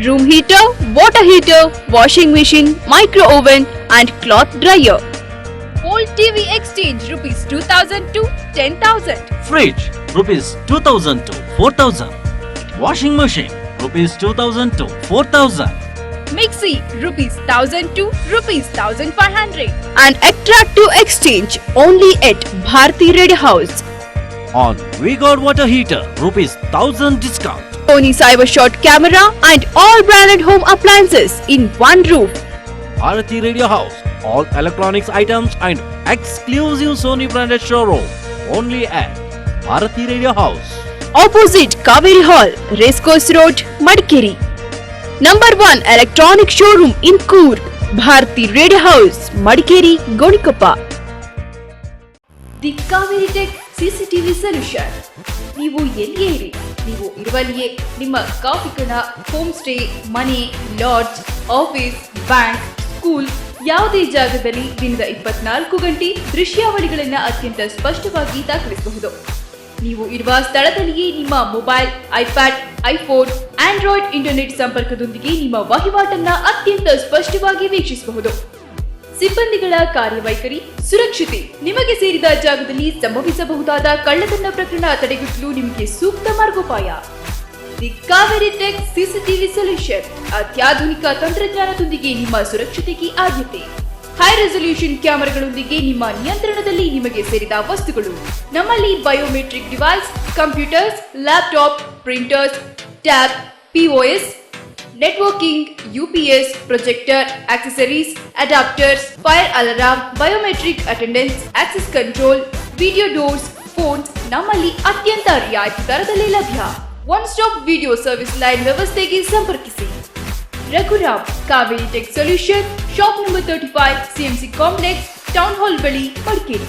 Room heater, water heater, washing machine, micro oven and cloth dryer. Old TV exchange ₹2000 to 10,000. Fridge ₹2000 to 4,000. Washing machine rupees 2000 to 4000. Mixi rupees 1000 to rupees 1500. An attractive exchange only at Bharti Red House. On V-Guard water heater, rupees 1000 discount. Sony CyberShot camera and all branded home appliances in one roof. Bharati Radio House. All electronics items and exclusive Sony branded showroom. Only at Bharati Radio House. Opposite Kaveri Hall, Racecourse Road, Madikeri. Number 1 electronic showroom in Coorg, Bharti Red House, Madikeri, Gonikoppa. The Kaveri Tech CCTV solution. ನೀವು ಎಲ್ಲಿಯೇ ಇರಿ, ನೀವು ಇರುವಲ್ಲಿಯೇ ನಿಮ್ಮ coffee ಕಣ, home stay, ಮನೆ, lodge, office, bank, school ಯಾವುದೇ ಜಾಗದಲ್ಲಿ ದಿನದ 24 ಗಂಟೆ ದೃಶ್ಯಾವಳಿಗಳನ್ನು ಅತ್ಯಂತ ಸ್ಪಷ್ಟವಾಗಿ ದಾಖಲಿಸಬಹುದು. ನೀವು ಇರುವ ಸ್ಥಳದಲ್ಲಿಯೇ ನಿಮ್ಮ mobile, iPad, iPhone, android internet ಸಂಪರ್ಕದೊಂದಿಗೆ ನಿಮ್ಮ ವಹಿವಾಟನ್ನ ಅತ್ಯಂತ ಸ್ಪಷ್ಟವಾಗಿ ವೀಕ್ಷಿಸಬಹುದು. ಸಿಬ್ಬಂದಿಗಳ ಕಾರ್ಯವೈಖರಿ, ಸುರಕ್ಷತೆ, ನಿಮಗೆ ಸೇರಿದ ಜಾಗದಲ್ಲಿ ಸಂಭವಿಸಬಹುದಾದ ಕಳ್ಳತನ ಪ್ರಕರಣ ತಡೆಗಟ್ಟಲು ನಿಮಗೆ ಸೂಕ್ತ ಮಾರ್ಗೋಪಾಯ. The Kaveri tech CCTV solution. ಅತ್ಯಾಧುನಿಕ ತಂತ್ರಜ್ಞಾನದೊಂದಿಗೆ ನಿಮ್ಮ ಸುರಕ್ಷತೆಗೆ ಆದ್ಯತೆ. ಹೈ ರೆಸಲ್ಯೂಷನ್ ಕ್ಯಾಮೆರಾಗಳೊಂದಿಗೆ ನಿಮ್ಮ ನಿಯಂತ್ರಣದಲ್ಲಿ ನಿಮಗೆ ಸೇರಿದ ವಸ್ತುಗಳು. ನಮ್ಮಲ್ಲಿ biometric device, computers, laptop, printers, tab, POS, networking, UPS, projector, accessories, adaptors, fire alarm, biometric attendance, access control, video doors, phones ನಮ್ಮಲ್ಲಿ ಅತ್ಯಂತ ರಿಯಾಯಿತಿ ದರದಲ್ಲಿ ಲಭ್ಯ. One stop video service line ವ್ಯವಸ್ಥೆಗೆ ಸಂಪರ್ಕಿಸಿ. Raghuram Kaveri tech solution, shop number 35, CMC complex, town hall ಬಳಿ, Madikeri.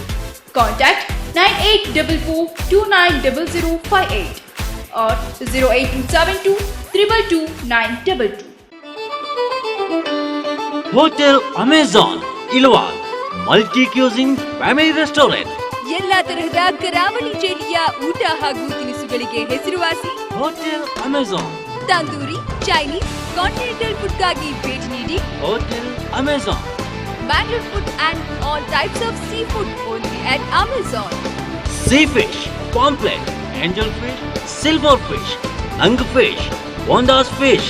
Contact 9844290058 or 08272222922. Hotel Amazon, Ilwal, multi-cuisine family restaurant. ಎಲ್ಲ ತರಹದ ಕರಾವಳಿ ಶೈಲಿಯ ಊಟ ಹಾಗೂ ತಿನಿಸುಗಳಿಗೆ ಹೆಸರುವಾಸಿ hotel Amazon. Tandoori, Chinese, continental ಫುಡ್ಗಾಗಿ ಭೇಟಿ ನೀಡಿ. Hotel Amazon. Bangalore food and all types of seafood only at Amazon. Sea fish, pomfret, angel fish, silver fish, nang fish, bondas fish,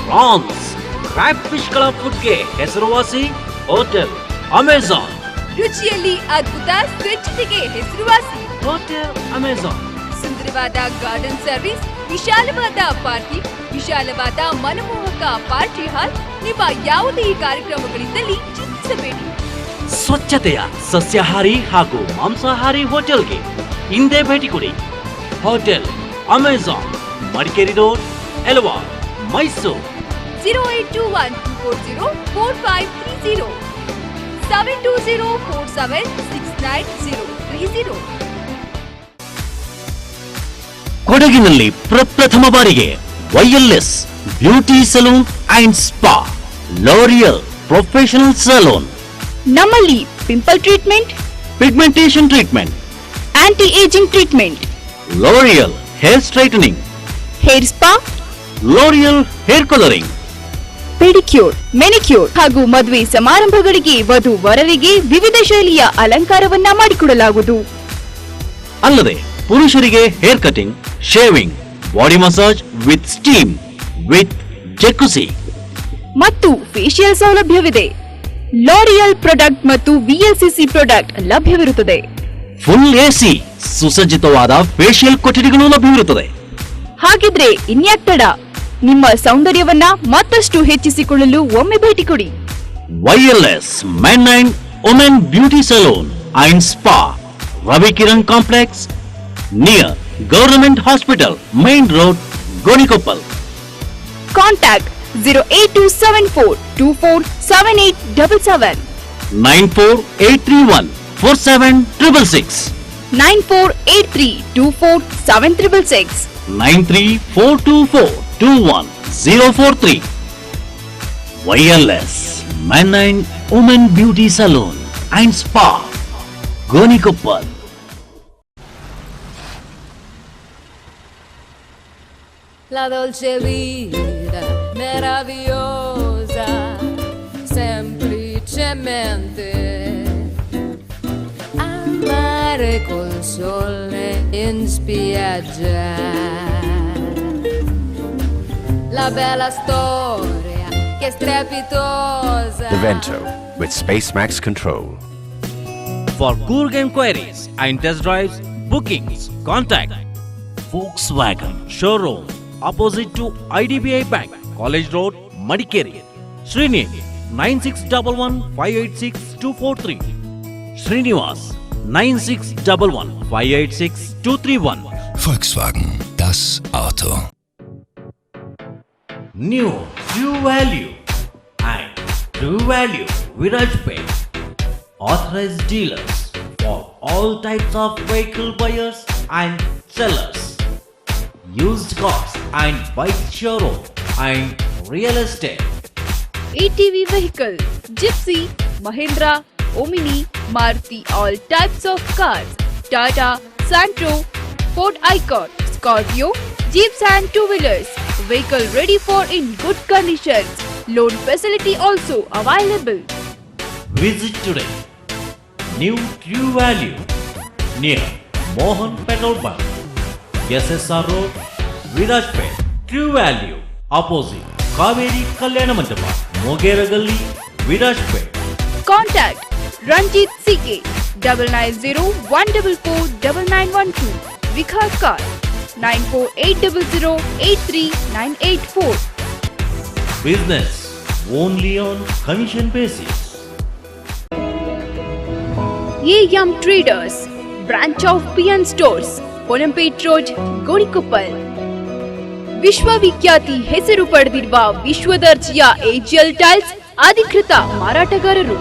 prawns, crab fish ಗಳ ಫುಡ್ಗೆ ಹೆಸರುವಾಸಿ ಹೋಟೆಲ್ ಅಮೆಜಾನ್. ರುಚಿಯಲ್ಲಿ ಅದ್ಭುತ, ಸ್ವಚ್ಛತೆಗೆ ಹೆಸರುವಾಸಿ hotel Amazon. ಸುಂದರವಾದ ಗಾರ್ಡನ್ ಸರ್ವಿಸ್, ವಿಶಾಲವಾದ parking, ವಿಶಾಲವಾದ ಮನಮೋಹಕ ಪಾರ್ಟಿ ಹಾಲ್. ನಿಮ್ಮ ಯಾವುದೇ ಕಾರ್ಯಕ್ರಮಗಳಿದ್ದಲ್ಲಿ ಚಿಂತಿಸಬೇಡಿ. ಸ್ವಚ್ಛತೆಯ ಸಸ್ಯಾಹಾರಿ ಹಾಗೂ ಮಾಂಸಾಹಾರಿ ಹೋಟೆಲ್ಗೆ ಹಿಂದೆ ಭೇಟಿ ಕೊಡಿ. ಹೋಟೆಲ್ ಅಮೆಜಾನ್, ಮಡಿಕೇರಿ ರೋಡ್, ಎಲ್ವಾರ್, ಮೈಸೂರು. 0821240453 72047693030. ಕೊಡಗಿನಲ್ಲಿ ಪ್ರಪ್ರಥಮ ಬಾರಿಗೆ YLS beauty salon and spa, L'Oreal professional salon. ನಮ್ಮಲ್ಲಿ pimple treatment, pigmentation treatment, anti ageing treatment, L'Oreal hair straightening, hair spa, L'Oreal hair colouring, pedicure, manicure ಹಾಗೂ ಮದುವೆ ಸಮಾರಂಭಗಳಿಗೆ ವಧು ವರರಿಗೆ ವಿವಿಧ ಶೈಲಿಯ ಅಲಂಕಾರವನ್ನ ಮಾಡಿಕೊಡಲಾಗುವುದು. ಅಲ್ಲದೆ ಪುರುಷರಿಗೆ hair cutting, shaving, body massage with steam with jacuzzi ಮತ್ತು ಫೇಶಿಯಲ್ ಸೌಲಭ್ಯವಿದೆ. ಲಾರಿಯಲ್ ಪ್ರಾಡಕ್ಟ್ ಮತ್ತು VLCC ಪ್ರಾಡಕ್ಟ್ ಲಭ್ಯವಿರುತ್ತದೆ. ಫುಲ್ AC ಸುಸಜ್ಜಿತವಾದ ಫೇಶಿಯಲ್ ಕೊಠಡಿಗಳು ಲಭ್ಯವಿರುತ್ತದೆ. ಹಾಗಿದ್ರೆ ಇನ್ಯಾಕ್ ತಡ? ನಿಮ್ಮ ಸೌಂದರ್ಯವನ್ನ ಮತ್ತಷ್ಟು ಹೆಚ್ಚಿಸಿಕೊಳ್ಳಲು ಒಮ್ಮೆ ಭೇಟಿ ಕೊಡಿ. YLS men and women beauty salon and spa, Ravi Kiran complex, near government hospital, main road, Gonikoppal. Contact 08274247877, 9483147666, 9483247666, 9342421043. YLS Men and Women Beauty Salon and Spa, Gonikoppal. La dolce vita meravigliosa, semplicemente amare col sole in spiaggia. la bella storia che è strepitosa. The Vento with Space Max Control. For Coorg enquiries and test drives, bookings, contact Volkswagen Showroom opposite to IDBI Bank, College Road, Madikeri. Srinivas 9611586243. Srinivas 9611586231. Volkswagen, das Auto. New True Value and True Value Virajpet. Authorized dealers for all types of vehicle buyers and sellers. Used cars and bike showroom and real estate. ATV vehicle, Gypsy, Mahindra, Omni, Maruti, all types of cars, Tata, Santro, Ford Icon, Scorpio, Jeeps and two-wheelers, vehicle ready for in good conditions, loan facility also available. Visit today. New True Value near Mohan Petrol Bunk, SSR Road, Virajpet. True Value opposite Kaveri Kalyana Mandapa, Mogera Galli, Virajpet. Contact Ranjit CK 9901449912, Vikas Car 9480083984. Business only on commission basis. AM Traders, branch of PN Stores, Polampet Road, Gonikoppal. ವಿಶ್ವವಿಖ್ಯಾತಿ ಹೆಸರು ಪಡೆದಿರುವ ವಿಶ್ವದರ್ಜೆಯ ಏಜಿಯಲ್ tiles ಅಧಿಕೃತ ಮಾರಾಟಗಾರರು.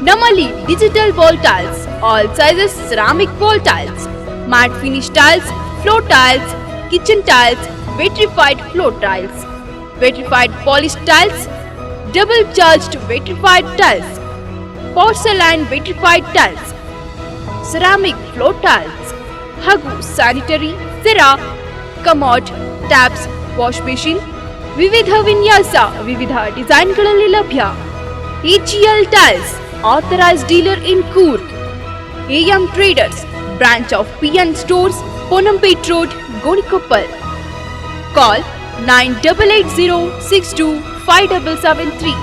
ನಮ್ಮಲ್ಲಿ digital wall tiles, all sizes ceramic wall tiles, matt finish tiles, floor tiles, kitchen tiles, vitrified floor tiles, vitrified polish tiles, double charged vitrified tiles, porcelain vitrified tiles, ceramic floor tiles ಹಾಗೂ sanitary, Cera, commode, taps, wash basin, ವಿವಿಧ ವಿನ್ಯಾಸ, ವಿವಿಧ ಡಿಸೈನ್ಗಳಲ್ಲಿ ಲಭ್ಯ. AGL Tiles, authorized dealer in Coorg. AM Traders, branch of PN Stores, Polampet Road, Gonikoppal. Call 9880625773.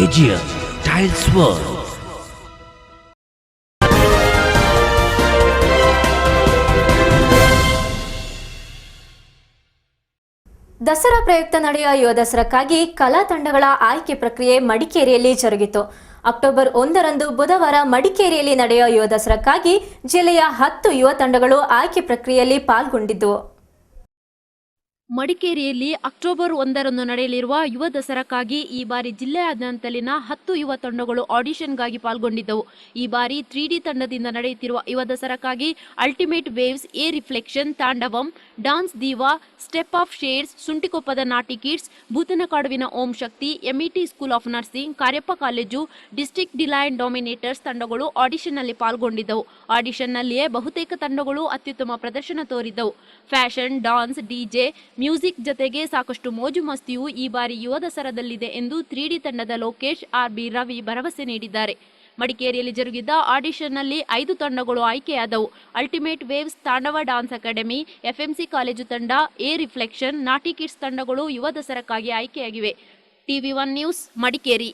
AGL Tiles World. Dasara ಪ್ರಯುಕ್ತ ನಡೆಯುವ ಯುವ ದಸರಾಕ್ಕಾಗಿ ಕಲಾ ತಂಡಗಳ ಆಯ್ಕೆ ಪ್ರಕ್ರಿಯೆ ಮಡಿಕೇರಿಯಲ್ಲಿ ಜರುಗಿತು. ಅಕ್ಟೋಬರ್ 1ರಂದು ಬುಧವಾರ ಮಡಿಕೇರಿಯಲ್ಲಿ ನಡೆಯುವ ಯುವ ದಸರಾಕ್ಕಾಗಿ ಜಿಲ್ಲೆಯ 10 ಯುವ ತಂಡಗಳು ಆಯ್ಕೆ ಪ್ರಕ್ರಿಯೆಯಲ್ಲಿ ಪಾಲ್ಗೊಂಡಿದ್ದವು. ಮಡಿಕೇರಿಯಲ್ಲಿ ಅಕ್ಟೋಬರ್ 1ರಂದು ನಡೆಯಲಿರುವ ಯುವ ದಸರಾಕ್ಕಾಗಿ ಈ ಬಾರಿ ಜಿಲ್ಲೆಯಾದ್ಯಂತಲಿನ 10 ಯುವ ತಂಡಗಳು ಆಡಿಷನ್ಗಾಗಿ ಪಾಲ್ಗೊಂಡಿದ್ದವು. ಈ ಬಾರಿ 3D ತಂಡದಿಂದ ನಡೆಯುತ್ತಿರುವ ಯುವ ದಸರಾಕ್ಕಾಗಿ ultimate waves, a reflection, Tandavam, dance diva, step of shades, ಸುಂಟಿಕೊಪ್ಪದ ನಾಟಿ ಕಿಡ್ಸ್, ಭೂತನಕಾಡುವಿನ Om Shakti, MET school of nursing, Cariappa college, district ಡಿಲೈನ್ ಡಾಮಿನೇಟರ್ಸ್ ತಂಡಗಳು ಆಡಿಷನ್ನಲ್ಲಿ ಪಾಲ್ಗೊಂಡಿದ್ದವು. ಆಡಿಷನ್ನಲ್ಲಿಯೇ ಬಹುತೇಕ ತಂಡಗಳು ಅತ್ಯುತ್ತಮ ಪ್ರದರ್ಶನ ತೋರಿದ್ದವು. ಫ್ಯಾಷನ್, ಡಾನ್ಸ್, ಡಿಜೆ, ಮ್ಯೂಸಿಕ್ ಜೊತೆಗೆ ಸಾಕಷ್ಟು ಮೋಜು ಮಸ್ತಿಯು ಈ ಬಾರಿ ಯುವ ದಸರಾದಲ್ಲಿದೆ ಎಂದು 3D ತಂಡದ ಲೋಕೇಶ್, RB ರವಿ ಭರವಸೆ ನೀಡಿದ್ದಾರೆ. ಮಡಿಕೇರಿಯಲ್ಲಿ ಜರುಗಿದ್ದ ಆಡಿಷನ್ನಲ್ಲಿ 5 ತಂಡಗಳು ಆಯ್ಕೆಯಾದವು. ಅಲ್ಟಿಮೇಟ್ ವೇವ್ಸ್, ತಾಂಡವ ಡಾನ್ಸ್ ಅಕಾಡೆಮಿ, FMC ಕಾಲೇಜು ತಂಡ, ಎ ರಿಫ್ಲೆಕ್ಷನ್, ನಾಟಿ ಕಿಡ್ಸ್ ತಂಡಗಳು ಯುವ ದಸರಾಕ್ಕಾಗಿ ಆಯ್ಕೆಯಾಗಿವೆ. TV1 news, Madikeri.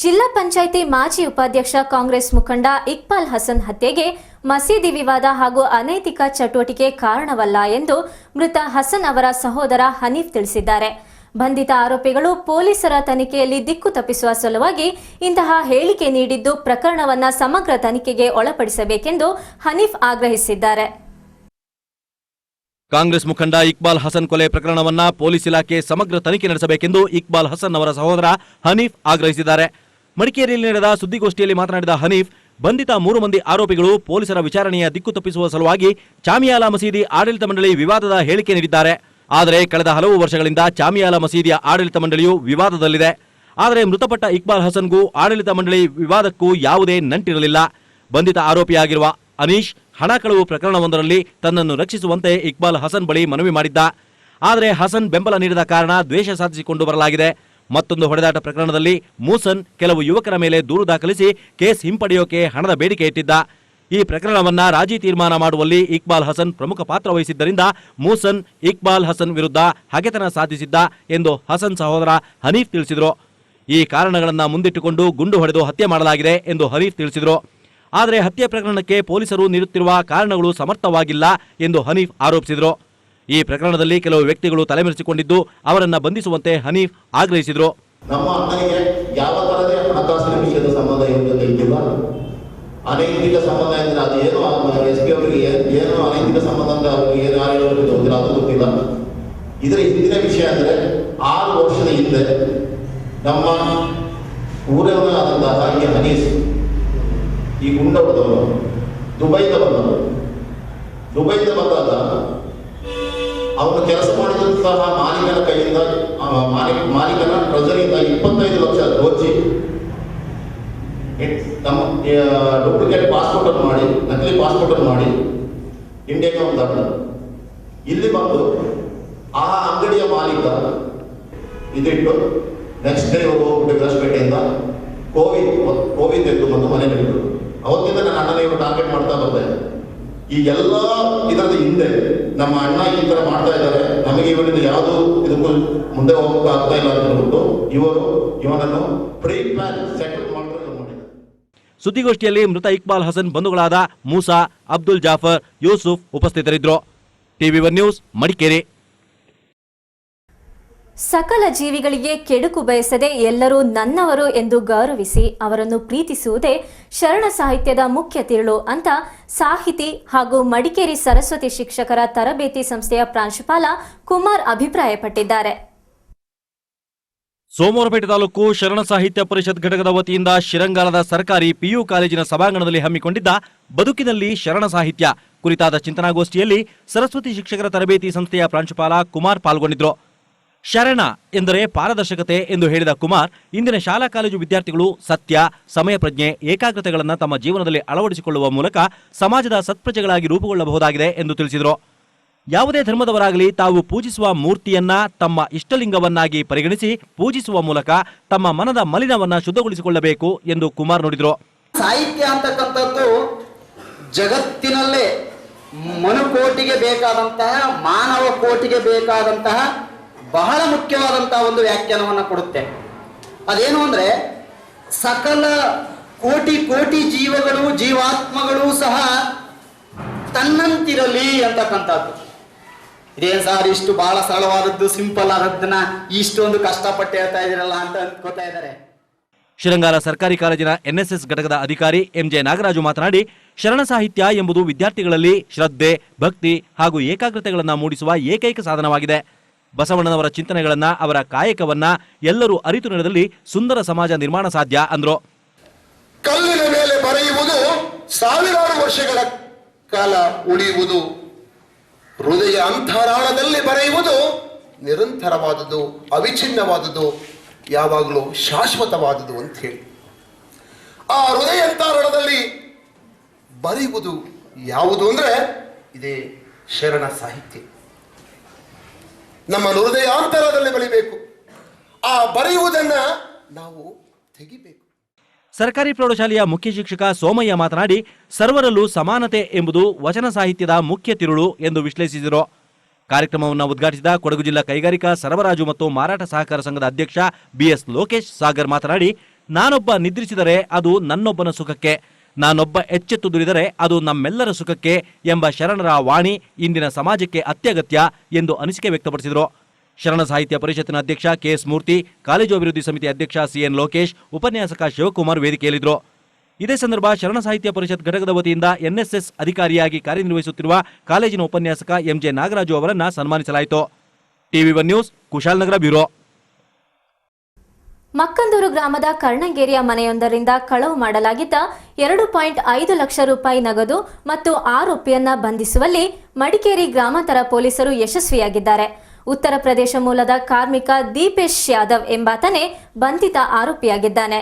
ಜಿಲ್ಲಾ ಪಂಚಾಯಿತಿ ಮಾಜಿ ಉಪಾಧ್ಯಕ್ಷ ಕಾಂಗ್ರೆಸ್ ಮುಖಂಡ ಇಕ್ಬಾಲ್ ಹಸನ್ ಹತ್ಯೆಗೆ ಮಸೀದಿ ವಿವಾದ ಹಾಗೂ ಅನೈತಿಕ ಚಟುವಟಿಕೆ ಕಾರಣವಲ್ಲ ಎಂದು ಮೃತ ಹಸನ್ ಅವರ ಸಹೋದರ ಹನೀಫ್ ತಿಳಿಸಿದ್ದಾರೆ. ಬಂಧಿತ ಆರೋಪಿಗಳು ಪೊಲೀಸರ ತನಿಖೆಯಲ್ಲಿ ದಿಕ್ಕು ತಪ್ಪಿಸುವ ಸಲುವಾಗಿ ಇಂತಹ ಹೇಳಿಕೆ ನೀಡಿದ್ದು ಪ್ರಕರಣವನ್ನು ಸಮಗ್ರ ತನಿಖೆಗೆ ಒಳಪಡಿಸಬೇಕೆಂದು ಹನೀಫ್ ಆಗ್ರಹಿಸಿದ್ದಾರೆ. ಕಾಂಗ್ರೆಸ್ ಮುಖಂಡ ಇಕ್ಬಾಲ್ ಹಸನ್ ಕೊಲೆ ಪ್ರಕರಣವನ್ನ ಪೊಲೀಸ್ ಇಲಾಖೆ ಸಮಗ್ರ ತನಿಖೆ ನಡೆಸಬೇಕೆಂದು ಇಕ್ಬಾಲ್ ಹಸನ್ ಅವರ ಸಹೋದರ ಹನೀಫ್ ಆಗ್ರಹಿಸಿದ್ದಾರೆ. ಮಡಿಕೇರಿಯಲ್ಲಿ ನಡೆದ ಸುದ್ದಿಗೋಷ್ಠಿಯಲ್ಲಿ ಮಾತನಾಡಿದ ಹನೀಫ್, ಬಂಧಿತ 3 ಮಂದಿ ಆರೋಪಿಗಳು ಪೊಲೀಸರ ವಿಚಾರಣೆಯ ದಿಕ್ಕು ತಪ್ಪಿಸುವ ಸಲುವಾಗಿ ಚಾಮಿಯಾಲ ಮಸೀದಿ ಆಡಳಿತ ಮಂಡಳಿ ವಿವಾದದ ಹೇಳಿಕೆ ನೀಡಿದ್ದಾರೆ. ಆದರೆ ಕಳೆದ ಹಲವು ವರ್ಷಗಳಿಂದ ಚಾಮಿಯಾಲ ಮಸೀದಿಯ ಆಡಳಿತ ಮಂಡಳಿಯು ವಿವಾದದಲ್ಲಿದೆ. ಆದರೆ ಮೃತಪಟ್ಟ ಇಕ್ಬಾಲ್ ಹಸನ್ಗೂ ಆಡಳಿತ ಮಂಡಳಿ ವಿವಾದಕ್ಕೂ ಯಾವುದೇ ನಂಟಿರಲಿಲ್ಲ. ಬಂಧಿತ ಆರೋಪಿಯಾಗಿರುವ ಅನೀಶ್ ಹಣ ಕಳವು ಪ್ರಕರಣವೊಂದರಲ್ಲಿ ತನ್ನನ್ನು ರಕ್ಷಿಸುವಂತೆ ಇಕ್ಬಾಲ್ ಹಸನ್ ಬಳಿ ಮನವಿ ಮಾಡಿದ್ದ. ಆದರೆ ಹಸನ್ ಬೆಂಬಲ ನೀಡಿದ ಕಾರಣ ದ್ವೇಷ ಸಾಧಿಸಿಕೊಂಡು ಬರಲಾಗಿದೆ. ಮತ್ತೊಂದು ಹೊಡೆದಾಟ ಪ್ರಕರಣದಲ್ಲಿ ಮೂಸನ್ ಕೆಲವು ಯುವಕರ ಮೇಲೆ ದೂರು ದಾಖಲಿಸಿ ಕೇಸ್ ಹಿಂಪಡೆಯೋಕೆ ಹಣದ ಬೇಡಿಕೆ ಇಟ್ಟಿದ್ದ. ಈ ಪ್ರಕರಣವನ್ನ ರಾಜಿ ತೀರ್ಮಾನ ಮಾಡುವಲ್ಲಿ ಇಕ್ಬಾಲ್ ಹಸನ್ ಪ್ರಮುಖ ಪಾತ್ರ ವಹಿಸಿದ್ದರಿಂದ ಮೂಸನ್ ಇಕ್ಬಾಲ್ ಹಸನ್ ವಿರುದ್ಧ ಹಗೆತನ ಸಾಧಿಸಿದ್ದ ಎಂದು ಹಸನ್ ಸಹೋದರ ಹನೀಫ್ ತಿಳಿಸಿದರು. ಈ ಕಾರಣಗಳನ್ನು ಮುಂದಿಟ್ಟುಕೊಂಡು ಗುಂಡು ಹೊಡೆದು ಹತ್ಯೆ ಮಾಡಲಾಗಿದೆ ಎಂದು ಹನೀಫ್ ತಿಳಿಸಿದರು. ಆದರೆ ಹತ್ಯೆ ಪ್ರಕರಣಕ್ಕೆ ಪೊಲೀಸರು ನೀಡುತ್ತಿರುವ ಕಾರಣಗಳು ಸಮರ್ಥವಾಗಿಲ್ಲ ಎಂದು ಹನೀಫ್ ಆರೋಪಿಸಿದರು. ಈ ಪ್ರಕರಣದಲ್ಲಿ ಕೆಲವು ವ್ಯಕ್ತಿಗಳು ತಲೆಮರೆಸಿಕೊಂಡಿದ್ದು ಅವರನ್ನ ಬಂಧಿಸುವಂತೆ ಹನೀಫ್ ಆಗ್ರಹಿಸಿದರು. ನಮ್ಮ ಅಣ್ಣನಿಗೆ ಯಾವ ತರದೇ ಹಣಕಾಸಿನ ವಿಷಯದ ಸಂಬಂಧ ಇವ್ರ ಜೊತೆ ಇದ್ದಿಲ್ಲ. ಅನೈತಿಕ ಸಂಬಂಧ ಅಂದ್ರೆ ಅದು ಏನು ಎಸ್ ಪಿ ಅವರಿಗೆ ಏನು ಅನೈತಿಕ ಸಂಬಂಧ ಅಂತ ಅವ್ರಿಗೆ ಏನು ಯಾರು ಗೊತ್ತಿಲ್ಲ, ಅದು ಗೊತ್ತಿಲ್ಲ. ಇದರ ಹಿಂದಿನ ವಿಷಯ ಅಂದ್ರೆ 6 ವರ್ಷದ ಹಿಂದೆ ನಮ್ಮ ಊರವನಾದಂತಹ ಈ ಹನೀಸ್ ಈ ಗುಂಡ ಹೊಡೆದವರು ದುಬೈದ ಬಂದವರು. ದುಬೈದ ಬಂದಾಗ ಅವನು ಕೆಲಸ ಮಾಡಿದಂತಹ ಮಾಲೀಕನ ಕೈಯಿಂದ ಮಾಲೀಕನ ಟ್ರೆಜರಿಯಿಂದ 25 ಲಕ್ಷ ದೋಚಿ ನಮ್ಮ ಡೂಪ್ಲಿಕೇಟ್ ಪಾಸ್ಪೋರ್ಟ್ ಅನ್ನು ಮಾಡಿ, ನಕಲಿ ಪಾಸ್ಪೋರ್ಟ್ ಅನ್ನು ಮಾಡಿ ಇಂಡಿಯಾಗೆ ಬಂದ. ಇಲ್ಲಿ ಬಂದು ಆ ಅಂಗಡಿಯ ಮಾಲೀಕ ಇದಿಟ್ಟು ನೆಕ್ಸ್ಟ್ ಡೇ ಹೋಗ್ಬಿಟ್ಟು ವಿರಾಜಪೇಟೆಯಿಂದ ಕೋವಿ ತೆಗೆದು ಬಂದು ಮನೆ ಬಿಟ್ಟರು. ಅವತ್ತಿಂದ ನನ್ನ ಅಣ್ಣನ ಇವರು ಟಾರ್ಗೆಟ್ ಮಾಡ್ತಾ ಬರ್ತಾ ಇದ್ದಾರೆ. ಈ ಎಲ್ಲ ಇದರದ ಹಿಂದೆ ನಮ್ಮ ಅಣ್ಣ ಈ ತರ ಮಾಡ್ತಾ ಇದ್ದಾರೆ, ನಮಗೆ ಇವನಿಂದ ಯಾವುದು ಇದಕ್ಕೂ ಮುಂದೆ ಹೋಗಕ್ಕೆ ಆಗ್ತಾ ಇಲ್ಲ ಅಂತ ಹೇಳ್ಬಿಟ್ಟು ಇವನನ್ನು ಪ್ರೀ ಪ್ಲಾನ್ ಸೆಟಲ್ ಮಾಡಿದ್ರು. ಸುದ್ದಿಗೋಷ್ಠಿಯಲ್ಲಿ ಮೃತ ಇಕ್ಬಾಲ್ ಹಸನ್ ಬಂಧುಗಳಾದ ಮೂಸಾ, ಅಬ್ದುಲ್ ಜಾಫರ್, ಯೂಸುಫ್ ಉಪಸ್ಥಿತರಿದ್ದರು. ಟಿವಿ1 ನ್ಯೂಸ್, ಮಡಿಕೇರಿ. ಸಕಲ ಜೀವಿಗಳಿಗೆ ಕೆಡುಕು ಬಯಸದೆ ಎಲ್ಲರೂ ನನ್ನವರು ಎಂದು ಗೌರವಿಸಿ ಅವರನ್ನು ಪ್ರೀತಿಸುವುದೇ ಶರಣ ಸಾಹಿತ್ಯದ ಮುಖ್ಯ ತಿರುಳು ಅಂತ ಸಾಹಿತಿ ಹಾಗೂ ಮಡಿಕೇರಿ ಸರಸ್ವತಿ ಶಿಕ್ಷಕರ ತರಬೇತಿ ಸಂಸ್ಥೆಯ ಪ್ರಾಂಶುಪಾಲ ಕುಮಾರ್ ಅಭಿಪ್ರಾಯಪಟ್ಟಿದ್ದಾರೆ. ಸೋಮವಾರಪೇಟೆ ತಾಲೂಕು ಶರಣ ಸಾಹಿತ್ಯ ಪರಿಷತ್ ಘಟಕದ ವತಿಯಿಂದ ಶಿರಂಗಾಲದ ಸರ್ಕಾರಿ ಪಿಯು ಕಾಲೇಜಿನ ಸಭಾಂಗಣದಲ್ಲಿ ಹಮ್ಮಿಕೊಂಡಿದ್ದ ಬದುಕಿನಲ್ಲಿ ಶರಣ ಸಾಹಿತ್ಯ ಕುರಿತಾದ ಚಿಂತನಾಗೋಷ್ಠಿಯಲ್ಲಿ ಸರಸ್ವತಿ ಶಿಕ್ಷಕರ ತರಬೇತಿ ಸಂಸ್ಥೆಯ ಪ್ರಾಂಶುಪಾಲ ಕುಮಾರ್ ಪಾಲ್ಗೊಂಡಿದ್ದರು. ಶರಣ ಎಂದರೆ ಪಾರದರ್ಶಕತೆ ಎಂದು ಹೇಳಿದ ಕುಮಾರ್, ಇಂದಿನ ಶಾಲಾ ಕಾಲೇಜು ವಿದ್ಯಾರ್ಥಿಗಳು ಸತ್ಯ, ಸಮಯ ಪ್ರಜ್ಞೆ, ಏಕಾಗ್ರತೆಗಳನ್ನು ತಮ್ಮ ಜೀವನದಲ್ಲಿ ಅಳವಡಿಸಿಕೊಳ್ಳುವ ಮೂಲಕ ಸಮಾಜದ ಸತ್ಪ್ರಜೆಗಳಾಗಿ ರೂಪುಗೊಳ್ಳಬಹುದಾಗಿದೆ ಎಂದು ತಿಳಿಸಿದರು. ಯಾವುದೇ ಧರ್ಮದವರಾಗಲಿ ತಾವು ಪೂಜಿಸುವ ಮೂರ್ತಿಯನ್ನ ತಮ್ಮ ಇಷ್ಟಲಿಂಗವನ್ನಾಗಿ ಪರಿಗಣಿಸಿ ಪೂಜಿಸುವ ಮೂಲಕ ತಮ್ಮ ಮನದ ಮಲಿನವನ್ನ ಶುದ್ಧಗೊಳಿಸಿಕೊಳ್ಳಬೇಕು ಎಂದು ಕುಮಾರ್ ನುಡಿದರು. ಸಾಹಿತ್ಯ ಅಂತಕ್ಕಂಥದ್ದು ಜಗತ್ತಿನಲ್ಲೇ ಮನುಕೋಟಿಗೆ ಬೇಕಾದಂತಹ, ಮಾನವ ಕೋಟಿಗೆ ಬೇಕಾದಂತಹ ಬಹಳ ಮುಖ್ಯವಾದಂತಹ ಒಂದು ವ್ಯಾಖ್ಯಾನವನ್ನು ಕೊಡುತ್ತೆ. ಅದೇನು ಅಂದ್ರೆ ಸಕಲ ಕೋಟಿ ಕೋಟಿ ಜೀವಗಳು, ಜೀವಾತ್ಮಗಳು ಸಹ ತನ್ನಂತಿರಲಿ ಅಂತಕ್ಕಂಥದ್ದು. ಇದೇನು ಸಾರ್ ಇಷ್ಟು ಬಹಳ ಸರಳವಾದದ್ದು, ಸಿಂಪಲ್ ಆದದ್ದನ್ನ ಇಷ್ಟೊಂದು ಕಷ್ಟಪಟ್ಟು ಹೇಳ್ತಾ ಇದ್ದೀರಲ್ಲ ಅಂತ ಅನ್ಕೋತಾ ಇದ್ದಾರೆ. ಶಿರಂಗಾಲ ಸರ್ಕಾರಿ ಕಾಲೇಜಿನ ಎನ್ಎಸ್ಎಸ್ ಘಟಕದ ಅಧಿಕಾರಿ ಎಂಜೆ ನಾಗರಾಜು ಮಾತನಾಡಿ, ಶರಣ ಸಾಹಿತ್ಯ ಎಂಬುದು ವಿದ್ಯಾರ್ಥಿಗಳಲ್ಲಿ ಶ್ರದ್ಧೆ, ಭಕ್ತಿ ಹಾಗೂ ಏಕಾಗ್ರತೆಗಳನ್ನು ಮೂಡಿಸುವ ಏಕೈಕ ಸಾಧನವಾಗಿದೆ. ಬಸವಣ್ಣನವರ ಚಿಂತನೆಗಳನ್ನ, ಅವರ ಕಾಯಕವನ್ನ ಎಲ್ಲರೂ ಅರಿತು ನಡೆದಲ್ಲಿ ಸುಂದರ ಸಮಾಜ ನಿರ್ಮಾಣ ಸಾಧ್ಯ ಅಂದ್ರು. ಕಲ್ಲಿನ ಮೇಲೆ ಬರೆಯುವುದು ಸಾವಿರಾರು ವರ್ಷಗಳ ಕಾಲ ಉಳಿಯುವುದು, ಹೃದಯ ಅಂತರಾಳದಲ್ಲಿ ಬರೆಯುವುದು ನಿರಂತರವಾದುದು, ಅವಿಚ್ಛಿನ್ನವಾದುದು, ಯಾವಾಗಲೂ ಶಾಶ್ವತವಾದುದು ಅಂತ ಹೇಳಿ. ಆ ಹೃದಯ ಅಂತರಾಳದಲ್ಲಿ ಬರೆಯುವುದು ಯಾವುದು ಅಂದ್ರೆ ಇದೇ ಶರಣ ಸಾಹಿತ್ಯ. ನಮ್ಮ ಹೃದಯಾಂತರದಲ್ಲಿ ಬೆಳಿಬೇಕು. ಆ ಬರೆಯುವುದನ್ನ ನಾವು ತೆಗಿಬೇಕು. ಸರ್ಕಾರಿ ಪ್ರೌಢಶಾಲೆಯ ಮುಖ್ಯ ಶಿಕ್ಷಕ ಸೋಮಯ್ಯ ಮಾತನಾಡಿ, ಸರ್ವರಲ್ಲೂ ಸಮಾನತೆ ಎಂಬುದು ವಚನ ಸಾಹಿತ್ಯದ ಮುಖ್ಯ ತಿರುಳು ಎಂದು ವಿಶ್ಲೇಷಿಸಿದರು. ಕಾರ್ಯಕ್ರಮವನ್ನು ಉದ್ಘಾಟಿಸಿದ ಕೊಡಗು ಜಿಲ್ಲಾ ಕೈಗಾರಿಕಾ ಸರಬರಾಜು ಮತ್ತು ಮಾರಾಟ ಸಹಕಾರ ಸಂಘದ ಅಧ್ಯಕ್ಷ ಬಿಎಸ್ ಲೋಕೇಶ್ ಸಾಗರ್ ಮಾತನಾಡಿ, ನಾನೊಬ್ಬ ನಿದ್ರಿಸಿದರೆ ಅದು ನನ್ನೊಬ್ಬನ ಸುಖಕ್ಕೆ, ನಾನೊಬ್ಬ ಎಚ್ಚೆತ್ತು ದುಡಿದರೆ ಅದು ನಮ್ಮೆಲ್ಲರ ಸುಖಕ್ಕೆ ಎಂಬ ಶರಣರ ವಾಣಿ ಇಂದಿನ ಸಮಾಜಕ್ಕೆ ಅತ್ಯಗತ್ಯ ಎಂದು ಅನಿಸಿಕೆ ವ್ಯಕ್ತಪಡಿಸಿದರು. ಶರಣ ಸಾಹಿತ್ಯ ಪರಿಷತ್ತಿನ ಅಧ್ಯಕ್ಷ ಕೆಎಸ್ ಮೂರ್ತಿ, ಕಾಲೇಜು ಅಭಿವೃದ್ಧಿ ಸಮಿತಿ ಅಧ್ಯಕ್ಷ ಸಿಎನ್ ಲೋಕೇಶ್, ಉಪನ್ಯಾಸಕ ಶಿವಕುಮಾರ್ ವೇದಿಕೆಯಲ್ಲಿದ್ದರು. ಇದೇ ಸಂದರ್ಭ ಶರಣ ಸಾಹಿತ್ಯ ಪರಿಷತ್ ಘಟಕದ ವತಿಯಿಂದ ಎನ್ಎಸ್ಎಸ್ ಅಧಿಕಾರಿಯಾಗಿ ಕಾರ್ಯನಿರ್ವಹಿಸುತ್ತಿರುವ ಕಾಲೇಜಿನ ಉಪನ್ಯಾಸಕ ಎಂಜೆ ನಾಗರಾಜು ಅವರನ್ನ ಸನ್ಮಾನಿಸಲಾಯಿತು. ಟಿವಿ1 ನ್ಯೂಸ್, ಕುಶಾಲನಗರ ಬ್ಯೂರೋ. ಮಕ್ಕಂದೂರು ಗ್ರಾಮದ ಕರ್ಣಂಗೇರಿಯ ಮನೆಯೊಂದರಿಂದ ಕಳವು ಮಾಡಲಾಗಿದ್ದ 2.5 ಲಕ್ಷ ರೂಪಾಯಿ ನಗದು ಮತ್ತು ಆರೋಪಿಯನ್ನ ಬಂಧಿಸುವಲ್ಲಿ ಮಡಿಕೇರಿ ಗ್ರಾಮಾಂತರ ಪೊಲೀಸರು ಯಶಸ್ವಿಯಾಗಿದ್ದಾರೆ. ಉತ್ತರ ಪ್ರದೇಶ ಮೂಲದ ಕಾರ್ಮಿಕ ದೀಪೇಶ್ ಯಾದವ್ ಎಂಬಾತನೇ ಬಂಧಿತ ಆರೋಪಿಯಾಗಿದ್ದಾನೆ.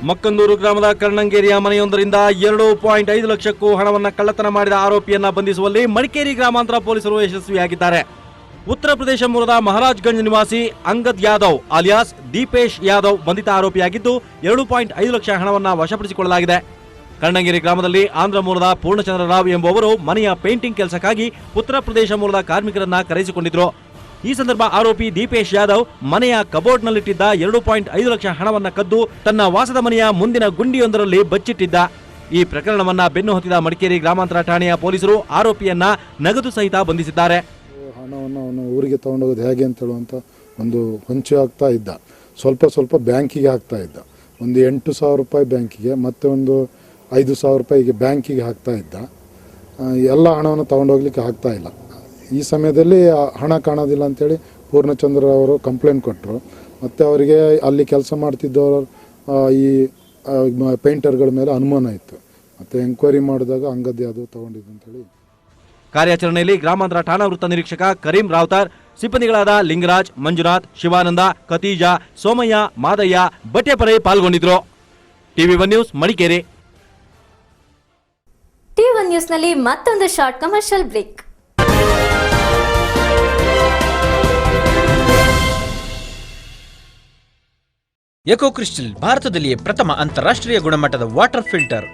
ಮಕ್ಕಂದೂರು ಗ್ರಾಮದ ಕರ್ಣಂಗೇರಿಯ ಮನೆಯೊಂದರಿಂದ 2.5 ಲಕ್ಷಕ್ಕೂ ಹಣವನ್ನು ಕಳ್ಳತನ ಮಾಡಿದ ಆರೋಪಿಯನ್ನ ಬಂಧಿಸುವಲ್ಲಿ ಮಡಿಕೇರಿ ಗ್ರಾಮಾಂತರ ಪೊಲೀಸರು ಯಶಸ್ವಿಯಾಗಿದ್ದಾರೆ. ಉತ್ತರ ಪ್ರದೇಶ ಮೂಲದ ಮಹಾರಾಜ್ಗಂಜ್ ನಿವಾಸಿ ಅಂಗದ್ ಯಾದವ್ ಅಲಿಯಾಸ್ ದೀಪೇಶ್ ಯಾದವ್ ಬಂಧಿತ ಆರೋಪಿಯಾಗಿದ್ದು 2.5 ಲಕ್ಷ ಹಣವನ್ನು ವಶಪಡಿಸಿಕೊಳ್ಳಲಾಗಿದೆ. ಕಣ್ಣಂಗೇರಿ ಗ್ರಾಮದಲ್ಲಿ ಆಂಧ್ರ ಮೂಲದ ಪೂರ್ಣಚಂದ್ರ ರಾವ್ ಎಂಬುವರು ಮನೆಯ ಪೇಂಟಿಂಗ್ ಕೆಲಸಕ್ಕಾಗಿ ಉತ್ತರ ಪ್ರದೇಶ ಮೂಲದ ಕಾರ್ಮಿಕರನ್ನ ಕರೆಸಿಕೊಂಡಿದ್ರು. ಈ ಸಂದರ್ಭ ಆರೋಪಿ ದೀಪೇಶ್ ಯಾದವ್ ಮನೆಯ ಕಬೋರ್ಡ್ನಲ್ಲಿಟ್ಟಿದ್ದ 2.5 ಲಕ್ಷ ಹಣವನ್ನು ಕದ್ದು ತನ್ನ ವಾಸದ ಮನೆಯ ಮುಂದಿನ ಗುಂಡಿಯೊಂದರಲ್ಲಿ ಬಚ್ಚಿಟ್ಟಿದ್ದ. ಈ ಪ್ರಕರಣವನ್ನ ಬೆನ್ನು ಹತ್ತಿದ ಮಡಿಕೇರಿ ಗ್ರಾಮಾಂತರ ಠಾಣೆಯ ಪೊಲೀಸರು ಆರೋಪಿಯನ್ನ ನಗದು ಸಹಿತ ಬಂಧಿಸಿದ್ದಾರೆ. ಹಣವನ್ನು ಅವನು ಊರಿಗೆ ತಗೊಂಡೋಗೋದು ಹೇಗೆ ಅಂತ ಹೇಳುವಂಥ ಒಂದು ಹೊಂಚು ಆಗ್ತಾ ಇದ್ದ. ಸ್ವಲ್ಪ ಬ್ಯಾಂಕಿಗೆ ಹಾಕ್ತಾ ಇದ್ದ. ಒಂದು 8,000 ರೂಪಾಯಿ ಬ್ಯಾಂಕಿಗೆ, ಮತ್ತೆ ಒಂದು 5,000 ರೂಪಾಯಿಗೆ ಬ್ಯಾಂಕಿಗೆ ಹಾಕ್ತಾ ಇದ್ದ. ಎಲ್ಲ ಹಣವನ್ನು ತಗೊಂಡೋಗ್ಲಿಕ್ಕೆ ಆಗ್ತಾ ಇಲ್ಲ. ಈ ಸಮಯದಲ್ಲಿ ಹಣ ಕಾಣೋದಿಲ್ಲ ಅಂತೇಳಿ ಪೂರ್ಣಚಂದ್ರ ಅವರು ಕಂಪ್ಲೇಂಟ್ ಕೊಟ್ಟರು. ಮತ್ತು ಅವರಿಗೆ ಅಲ್ಲಿ ಕೆಲಸ ಮಾಡ್ತಿದ್ದವರು ಈ ಪೇಂಟರ್ಗಳ ಮೇಲೆ ಅನುಮಾನ ಇತ್ತು. ಮತ್ತು ಎಂಕ್ವೈರಿ ಮಾಡಿದಾಗ ಅಂಗದ್ ಯಾದವ್ ತಗೊಂಡಿದ್ದು ಅಂತೇಳಿ. ಕಾರ್ಯಾಚರಣೆಯಲ್ಲಿ ಗ್ರಾಮಾಂತರ ಠಾಣಾ ವೃತ್ತ ನಿರೀಕ್ಷಕ ಕರೀಂ ರಾವ್ತಾರ್, ಸಿಬ್ಬಂದಿಗಳಾದ ಲಿಂಗರಾಜ್, ಮಂಜುನಾಥ್, ಶಿವಾನಂದ, ಕತೀಜಾ, ಸೋಮಯ್ಯ, ಮಾದಯ್ಯ, ಬಟ್ಟೆಪರೆ ಪಾಲ್ಗೊಂಡಿದ್ರು. TV1 news Madikeri. TV1 ನ್ಯೂಸ್ನಲ್ಲಿ ಮತ್ತೊಂದು short commercial break. Eco crystal ಭಾರತದಲ್ಲಿಯೇ ಪ್ರಥಮ ಅಂತಾರಾಷ್ಟ್ರೀಯ ಗುಣಮಟ್ಟದ water filter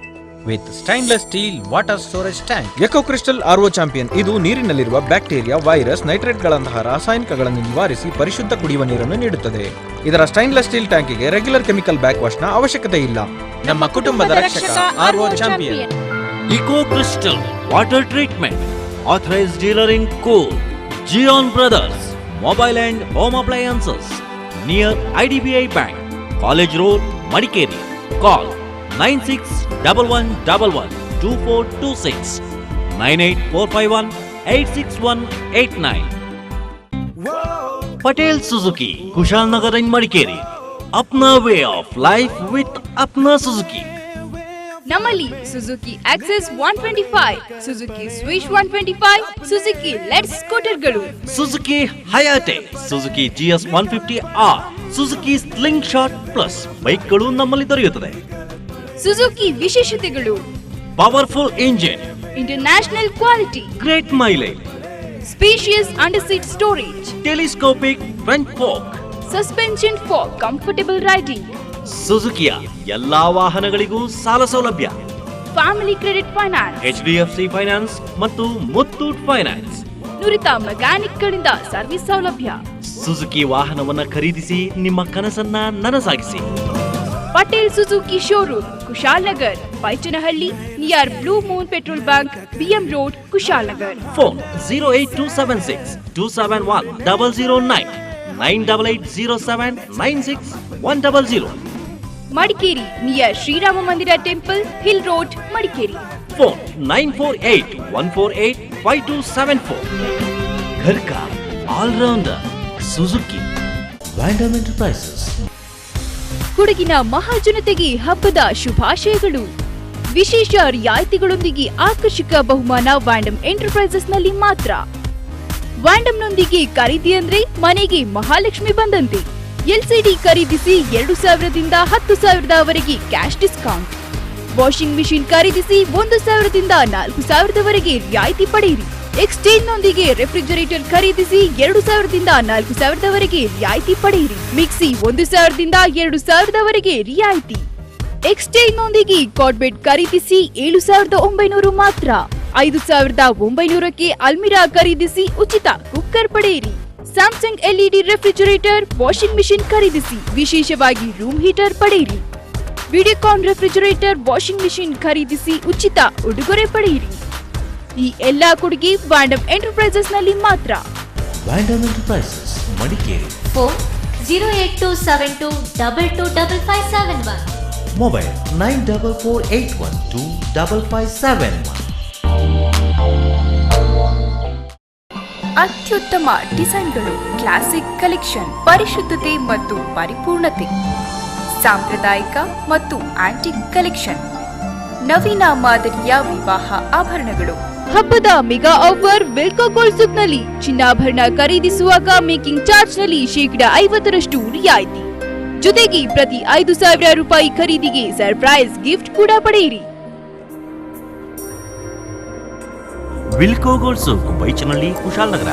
with stainless steel water storage tank. Eco crystal RO champion. ಇದು ನೀರಿನಲ್ಲಿರುವ ಬ್ಯಾಕ್ಟೀರಿಯಾ, ವೈರಸ್, ನೈಟ್ರೇಟ್ಗಳಂತಹ ರಾಸಾಯನಿಕಗಳನ್ನು ನಿವಾರಿಸಿ ಪರಿಶುದ್ಧ ಕುಡಿಯುವ ನೀರನ್ನು ನೀಡುತ್ತದೆ. ಇದರ ಸ್ಟೈನ್ಲೆಸ್ ಸ್ಟೀಲ್ ಟ್ಯಾಂಕಿಗೆ ರೆಗ್ಯುಲರ್ ಕೆಮಿಕಲ್ ಬ್ಯಾಕ್ ವಾಶ್ನ ಅವಶ್ಯಕತೆ ಇಲ್ಲ. ನಮ್ಮ ಕುಟುಂಬದ ರಕ್ಷಕ RO champion. Eco Crystal Water Treatment, authorized dealer in Cool, Gion Brothers, Mobile and Home Appliances, near IDBI Bank, College Road, Madikeri. Call 9611112426, 98451-86189. Patel Suzuki, Kushal Nagar in Madikeri. Apna way of life with Apna Suzuki. ನಮ್ಮಲ್ಲಿ Suzuki Access 125, Suzuki Swish 125, Suzuki Let's ಸ್ಕೂಟರ್ಗಳು, Suzuki Hayate, Suzuki GS 150R, Suzuki Slingshot plus ಬೈಕ್ಗಳು ನಮ್ಮಲ್ಲಿ ದೊರೆಯುತ್ತದೆ. Suzuki ವಿಶೇಷತೆಗಳು: powerful engine, international quality, great mileage, spacious under seat storage, telescopic front fork, suspension for comfortable riding. ಸುಜುಕಿಯ ಎಲ್ಲಾ ವಾಹನಗಳಿಗೂ ಸಾಲ ಸೌಲಭ್ಯ, family credit finance, HDFC finance ಮತ್ತು ಮುತ್ತೂಟ್ ಫೈನಾನ್ಸ್. ನುರಿತ ಮೆಕ್ಯಾನಿಕ್ಗಳಿಂದ ಸರ್ವಿಸ್ ಸೌಲಭ್ಯ. ಸುಜುಕಿ ವಾಹನವನ್ನ ಖರೀದಿಸಿ ನಿಮ್ಮ ಕನಸನ್ನ ನನಸಾಗಿಸಿ. Patel Suzuki showroom, Kushalnagar, Paichanahalli, near blue moon petrol bunk, BM road, Kushalnagar. Phone 08276271009, 9880796100. Madikeri, near Shrirama Mandira temple, hill road, Madikeri. Phone 9481485274. घर का ऑलराउंडर सुजुकी ವ್ಯಾಂಡಮ್ ಎಂಟರ್ಪ್ರೈಸಸ್. ಕೊಡಗಿನ ಮಹಾಜನತೆಗೆ ಹಬ್ಬದ ಶುಭಾಶಯಗಳು. ವಿಶೇಷ ರಿಯಾಯಿತಿಗಳೊಂದಿಗೆ ಆಕರ್ಷಕ ಬಹುಮಾನ ವ್ಯಾಂಡಮ್ ಎಂಟರ್ಪ್ರೈಸಸ್ನಲ್ಲಿ ಮಾತ್ರ. ವ್ಯಾಂಡಮ್ನೊಂದಿಗೆ ಖರೀದಿ ಅಂದ್ರೆ ಮನೆಗೆ ಮಹಾಲಕ್ಷ್ಮಿ ಬಂದಂತೆ. LCD ಖರೀದಿಸಿ 2,000ದಿಂದ 10,000ವರೆಗೆ ಕ್ಯಾಶ್ ಡಿಸ್ಕೌಂಟ್. ವಾಷಿಂಗ್ ಮಿಷಿನ್ ಖರೀದಿಸಿ 1,000ದಿಂದ 4,000ವರೆಗೆ ರಿಯಾಯಿತಿ ಪಡೆಯಿರಿ. ಎಕ್ಸ್ಚೇಂಜ್ನೊಂದಿಗೆ ರೆಫ್ರಿಜರೇಟರ್ ಖರೀದಿಸಿ 2,000ದಿಂದ 4,000ವರೆಗೆ ರಿಯಾಯಿತಿ ಪಡೆಯಿರಿ. ಮಿಕ್ಸಿ 1,000ದಿಂದ 2,000ವರೆಗೆ ರಿಯಾಯಿತಿ. ಎಕ್ಸ್ಚೇಂಜ್ನೊಂದಿಗೆ ಕಾಟ್ಬೆಡ್ ಖರೀದಿಸಿ 7,900 ಮಾತ್ರ. 5,900ಕ್ಕೆ ಅಲ್ಮಿರಾ ಖರೀದಿಸಿ ಉಚಿತ ಕುಕ್ಕರ್ ಪಡೆಯಿರಿ. Samsung LED refrigerator, washing machine ಖರೀದಿಸಿ ವಿಶೇಷವಾಗಿ ರೂಮ್ ಹೀಟರ್ ಪಡೆಯಿರಿ. ವಿಡಿಯೋಕಾನ್ ರೆಫ್ರಿಜರೇಟರ್, ವಾಷಿಂಗ್ ಮಿಷಿನ್ ಖರೀದಿಸಿ ಉಚಿತ ಉಡುಗೊರೆ ಪಡೆಯಿರಿ. ಈ ಎಲ್ಲಾ ಕೊಡುಗೆ ವ್ಯಾಂಡಮ್ ಎಂಟರ್ಪ್ರೈಸಸ್ನಲ್ಲಿ ಮಾತ್ರ. ವ್ಯಾಂಡಮ್ ಎಂಟರ್ಪ್ರೈಸಸ್ ಮಡಿಕೇರಿ. ಫೋನ್ 08272225571. ಮೊಬೈಲ್ 9448125571. ಅತ್ಯುತ್ತಮ ಡಿಸೈನ್ಗಳು, ಕ್ಲಾಸಿಕ್ ಕಲೆಕ್ಷನ್, ಪರಿಶುದ್ಧತೆ ಮತ್ತು ಪರಿಪೂರ್ಣತೆ, ಸಾಂಪ್ರದಾಯಿಕ ಮತ್ತು ಆಂಟಿಕ್ ಕಲೆಕ್ಷನ್, ನವೀನ ಮಾದರಿಯ ವಿವಾಹ ಆಭರಣಗಳು. ಹಬ್ಬದ ಮೆಗಾ ಆಫರ್ ವಿಲ್ಕೋ ಗೋಲ್ಡ್ ಸೂಕ್ನಲ್ಲಿ ಚಿನ್ನಾಭರಣ ಖರೀದಿಸುವಾಗ ಮೇಕಿಂಗ್ ಚಾರ್ಜ್ ನಲ್ಲಿ 50% ರಿಯಾಯಿತಿ. ಜೊತೆಗೆ ಪ್ರತಿ 5,000 ರೂಪಾಯಿ ಖರೀದಿಗೆ ಸರ್ಪ್ರೈಸ್ ಗಿಫ್ಟ್ ಕೂಡ ಪಡೆಯಿರಿ. Wilco gold souk, Baichanahalli, Kushalnagar.